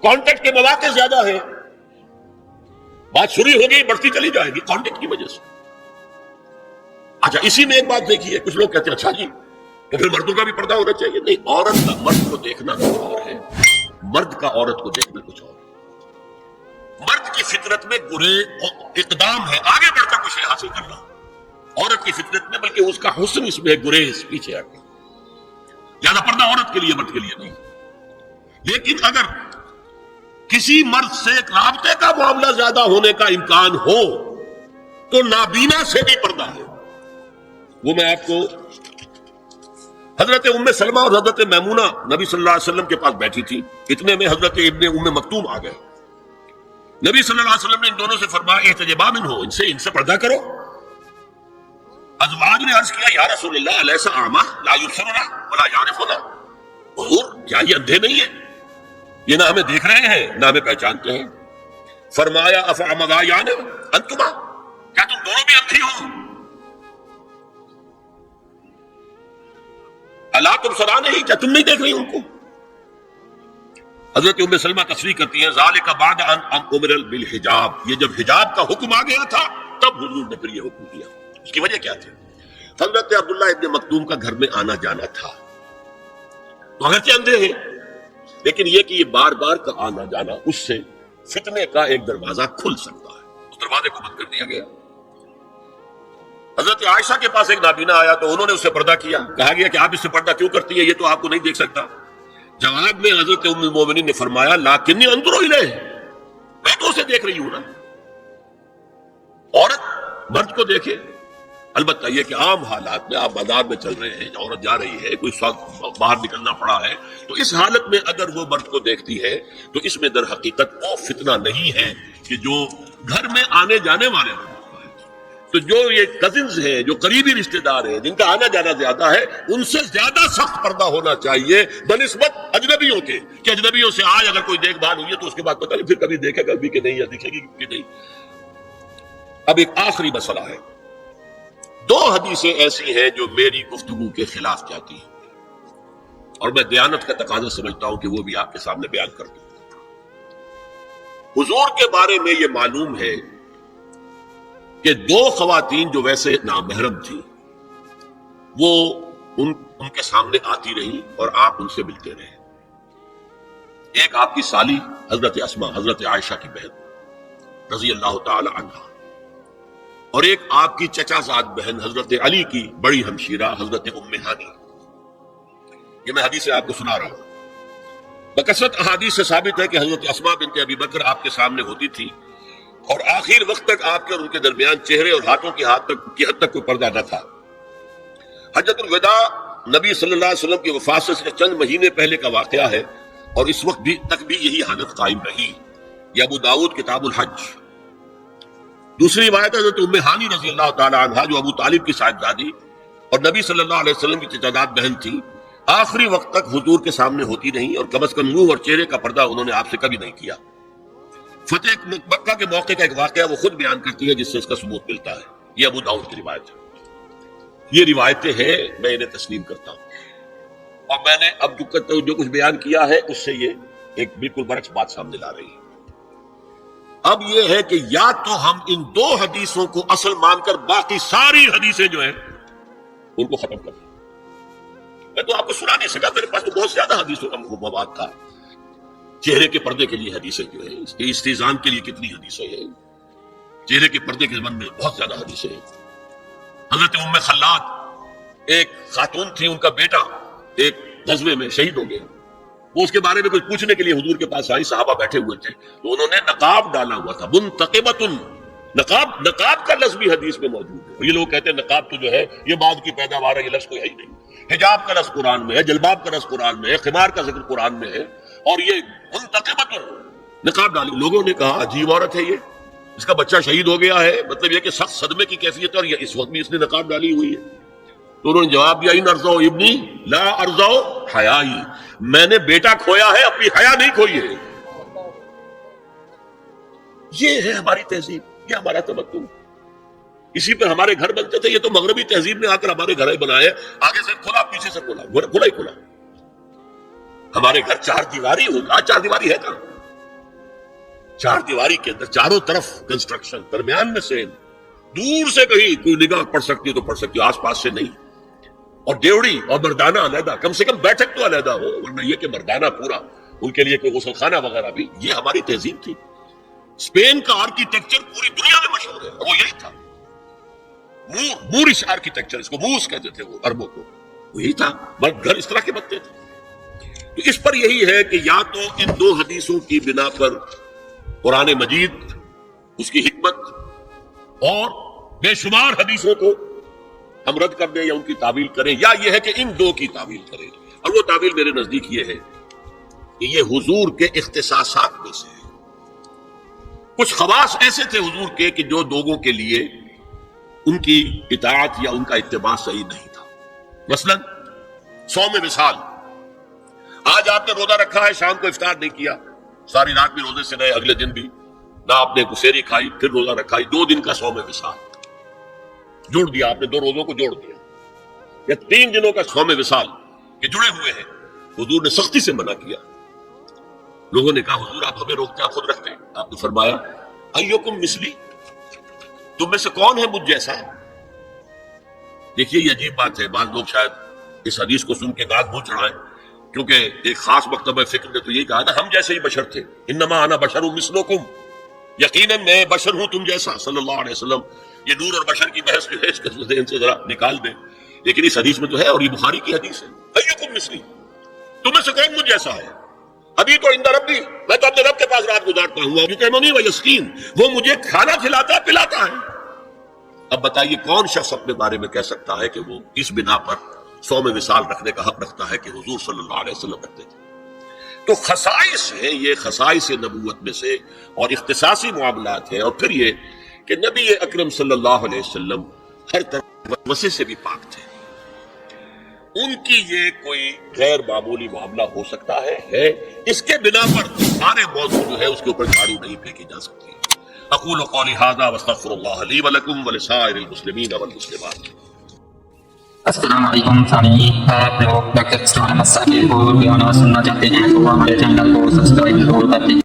کانٹیکٹ کے مواقع زیادہ ہیں. بات شروع ہو گئی بڑھتی چلی جائے گی کانٹیکٹ کی وجہ سے. اچھا اسی میں ایک بات دیکھیے، کچھ لوگ کہتے ہیں اچھا جی تو پھر مردوں کا بھی پردہ ہونا چاہیے. نہیں، عورت کا مرد کو دیکھنا کچھ اور ہے، مرد کا عورت کو دیکھنا کچھ اور. مرد کی فطرت میں اقدام ہے، آگے بڑھ کر کچھ حاصل کرنا. عورت کی فطرت میں بلکہ اس کا حسن اس میں گریز، پیچھے ہٹ گئی. زیادہ پردہ عورت کے لیے، مرد کے لیے نہیں. لیکن اگر کسی مرد سے ایک رابطے کا معاملہ زیادہ ہونے کا امکان ہو تو نابینا سے بھی پردہ ہے. وہ میں آپ کو حضرت ام سلمہ اور حضرت میمونہ نبی صلی اللہ علیہ وسلم کے پاس بیٹھی تھی. اتنے میں حضرت ابن ام مکتوم آ گئے. نبی صلی اللہ علیہ وسلم نے ان دونوں سے فرمایا احتجبا منہ، ان سے پردہ کرو. ازواج نے عرض کیا یا رسول اللہ الیس اعمی لا یبصرنا ولا یعرفنا، حضور کیا یہ اندھے نہیں ہیں؟ یہ نہ ہمیں دیکھ رہے ہیں نہ ہمیں پہچانتے ہیں. فرمایا افعمغایان انتما، کیا تم دونوں بھی اندھی ہو؟ اللہ تم سنا نہیں، کیا تم نہیں دیکھ رہی ان کو؟ حضرت ام سلمہ تصریح کرتی ہیں ذالک بعد ان امر بالحجاب، یہ جب حجاب کا حکم آ گیا تھا تب حضور نے پھر یہ حکم دیا. اس کی وجہ کیا تھی؟ حضرت عبداللہ ابن مکتوم کا گھر میں آنا جانا تھا، تو اگرچہ اندھے ہیں لیکن یہ کہ یہ بار بار کا آنا جانا اس سے فتنے کا ایک دروازہ کھل سکتا ہے. اس دروازے کو بند کر دیا گیا. حضرت عائشہ کے پاس ایک نابینا آیا تو انہوں نے اس سے پردہ کیا. کہا گیا کہ آپ اس سے پردہ کیوں کرتی ہیں، یہ تو آپ کو نہیں دیکھ سکتا. جواب میں حضرت ام المومنین نے فرمایا لاکنی انظر الیہ، میں تو اسے دیکھ رہی ہوں نا. عورت مرد کو دیکھے. البتہ یہ کہ عام حالات میں آپ بازار میں چل رہے ہیں، عورت جا رہی ہے، کوئی باہر نکلنا پڑا ہے، تو اس حالت میں اگر وہ مرد کو دیکھتی ہے تو اس میں در حقیقت وہ فتنہ نہیں ہے کہ جو گھر میں آنے جانے والے ہیں. تو جو یہ کزنز ہیں، جو قریبی رشتہ دار ہیں، جن کا آنا جانا زیادہ ہے، ان سے زیادہ سخت پردہ ہونا چاہیے بنسبت اجنبیوں کے، کہ اجنبیوں سے آج اگر کوئی دیکھ بھال ہوئی ہے تو اس کے بعد پتہ نہیں پھر کبھی دیکھے گا بھی کہ نہیں، یا دکھے گی کہ نہیں. اب ایک آخری مسئلہ ہے. 2 حدیثیں ایسی ہیں جو میری گفتگو کے خلاف جاتی ہیں اور میں دیانت کا تقاضا سمجھتا ہوں کہ وہ بھی آپ کے سامنے بیان کر دوں. حضور کے بارے میں یہ معلوم ہے کہ دو خواتین جو ویسے نامحرم تھی وہ ان کے سامنے آتی رہی اور آپ ان سے ملتے رہے. ایک آپ کی سالی حضرت اسما، حضرت عائشہ کی بہن رضی اللہ تعالی عنہا، اور ایک آپ کی چچا زاد بہن حضرت علی کی بڑی ہمشیرہ حضرت ام ہانی. یہ میں حدیث آپ کو سنا رہا ہوں. بکثرت احادیث سے ثابت ہے کہ حضرت اسما بنت ابی بکر آپ کے سامنے ہوتی تھی اور آخر وقت تک آپ کے اور ان کے درمیان چہرے اور ہاتھوں کی حد تک کوئی پردہ نہ تھا. حجۃ الوداع نبی صلی اللہ علیہ وسلم کی وفات سے چند مہینے پہلے کا واقعہ ہے اور اس وقت تک بھی یہی حالت قائم رہی. یہ ابو داؤد کتاب الحج. دوسری روایت ہے حضرت ام ہانی رضی اللہ تعالی عنہا جو ابو طالب کی صاحبزادی اور نبی صلی اللہ علیہ وسلم کی چچاداد بہن تھی، آخری وقت تک حضور کے سامنے ہوتی نہیں اور کم از کم منہ اور چہرے کا پردہ انہوں نے آپ سے کبھی نہیں کیا. فتح مکہ کے موقع کا ایک واقعہ وہ خود بیان کرتی ہے جس سے اس کا ثبوت ملتا ہے. یہ ابو داؤد کی روایت ہے. یہ روایتیں ہیں، میں انہیں تسلیم کرتا ہوں اور میں نے اب جو کچھ بیان کیا ہے اس سے یہ ایک بالکل برعکس بات سامنے لا رہی ہے. اب یہ ہے کہ یا تو ہم ان دو حدیثوں کو اصل مان کر باقی ساری حدیثیں جو ہیں ان کو ختم کر دیں. میں تو آپ کو سنا نہیں سکا، میرے پاس تو بہت زیادہ حدیثوں کا مواد تھا. چہرے کے پردے کے لیے حدیثیں جو ہیں، اس کے استیزان کے لیے کتنی حدیثیں ہیں، چہرے کے پردے کے زمن میں بہت زیادہ حدیثیں ہیں. حضرت ام خلاد ایک خاتون تھی، ان کا بیٹا ایک غزوے میں شہید ہو گیا. وہ اس کے بارے میں کچھ پوچھنے کے لیے حضور کے پاس آئی، صحابہ بیٹھے ہوئے تھے تو انہوں نے نقاب ڈالا ہوا تھا. منتقبۃ، نقاب کا لفظ بھی حدیث میں موجود ہے. یہ لوگ کہتے ہیں نقاب تو جو ہے یہ بعد کی پیداوار ہے، یہ لفظ کوئی ہے ہی نہیں. حجاب کا لفظ قرآن میں ہے، جلباب کا لفظ قرآن میں ہے، خمار کا ذکر قرآن میں ہے، اور یہ منتقبۃ نقاب ڈالی. لوگوں نے کہا عجیب عورت ہے یہ، اس کا بچہ شہید ہو گیا ہے، مطلب یہ کہ سخت صدمے کی کیفیت ہے اور یہ اس وقت بھی اس نے نقاب ڈالی ہوئی ہے. تو انہوں نے جواب دیا ان ارزو ابنی لا ارزو حیائی، میں نے بیٹا کھویا ہے، اپنی حیا نہیں کھوئی ہے. یہ ہے ہماری تہذیب، یہ ہمارا تمدن. اسی پر ہمارے گھر بنتے تھے. یہ تو مغربی تہذیب نے آ کر ہمارے گھر بنائے، آگے سے کھلا پیچھے سے کھلا، کھلا ہی کھلا. ہمارے گھر چار دیواری ہوگا، چار دیواری ہے کہاں؟ چار دیواری کے اندر چاروں طرف کنسٹرکشن، درمیان میں سے دور سے کہیں کوئی نگاہ پڑ سکتی ہے تو پڑ سکتی ہے، آس پاس سے نہیں. اور ڈیوڑی اور مردانہ علیحدہ، کم سے کم بیٹھک تو علیحدہ ہو، ورنہ یہ کہ مردانہ پورا، ان کے لیے کوئی غسل خانہ وغیرہ بھی. یہ ہماری تہذیب تھی. اسپین کا آرکیٹیکچر پوری دنیا میں مشہور ہے، وہ یہی تھا. مورش آرکیٹیکچر، اس کو موس کہتے تھے وہ عربوں کو، وہ یہی تھا. مرد گھر اس طرح کے بنتے تھے. تو اس پر یہی ہے کہ یا تو ان دو حدیثوں کی بنا پر قرآن مجید، اس کی حکمت اور بے شمار حدیثوں کو ہم رد کر دیں یا ان کی تعویل کریں، یا یہ ہے کہ ان دو کی تعویل کریں. اور وہ تعویل میرے نزدیک یہ ہے کہ یہ حضور کے اختصاصات میں سے ہے. کچھ خواص ایسے تھے حضور کے کہ جو لوگوں کے لیے ان کی اطاعت یا ان کا اتباع صحیح نہیں تھا. مثلا صوم وصال، آج آپ نے روزہ رکھا ہے، شام کو افطار نہیں کیا، ساری رات بھی روزے سے رہے، اگلے دن بھی نہ آپ نے سحری کھائی، پھر روزہ رکھا. 2 دن کا صوم وصال جوڑ دیا آپ نے، 2 روزوں کو جوڑ دیا. یا 3 دنوں کا صوم وصال یہ جڑے ہوئے ہیں. حضور نے سختی سے منع کیا. لوگوں نے کہا حضور آپ ہمیں روکتے، آپ خود رکھتے ہیں. آپ نے فرمایا ایکم مثلی، تم میں سے کون ہے مجھ جیسا؟ دیکھیے یہ عجیب بات ہے، بعض لوگ شاید اس حدیث کو سن کے گاگ منہ چڑھائیں، کیونکہ ایک خاص مکتبہ فکر نے تو یہی کہا تھا ہم جیسے ہی بشر تھے. انما انا بشر مثلکم، یقیناً میں بشر ہوں تم جیسا. صلی اللہ علیہ وسلم. یہ نور اور بشر کی بحث جو ہے اس کے ان سے ذرا نکال دیں، لیکن اس حدیث میں تو ہے، اور یہ بخاری کی حدیث ہے. ایکم مثلی، تم میں سے کون مجھ جیسا ہے؟ ابھی تو عند ربی، میں تو اپنے رب کے پاس رات گزارتا ہوں. یطعمنی ویسقین، وہ مجھے کھانا کھلاتا پلاتا ہے. اب بتائیے کون شخص اپنے بارے میں کہہ سکتا ہے کہ وہ اس بنا پر صوم وصال رکھنے کا حق رکھتا ہے کہ حضور صلی اللہ علیہ وسلم رکھتے تھے؟ تو خصائص ہیں، یہ خصائص نبوت میں سے اور اختصاصی معاملات ہیں. اور پھر یہ کہ نبی اکرم صلی اللہ علیہ وسلم ہر طرح وسوسے سے بھی پاک تھے. ان کی یہ کوئی غیر معمولی معاملہ ہو سکتا ہے اس کے بنا پر سارے موضوع جو ہے اس کے اوپر جھاڑو نہیں پھینکی جا سکتی. اقول قولی ھذا واستغفر اللہ لی ولکم ولسائر المسلمین والمسلمات. السلام علیکم سامعین، آپ لوگ ڈاکٹر اسلام السانی کو بیان سننا چاہتے ہیں تو ہمارے چینل کو سبسکرائب ضرور کر دیں.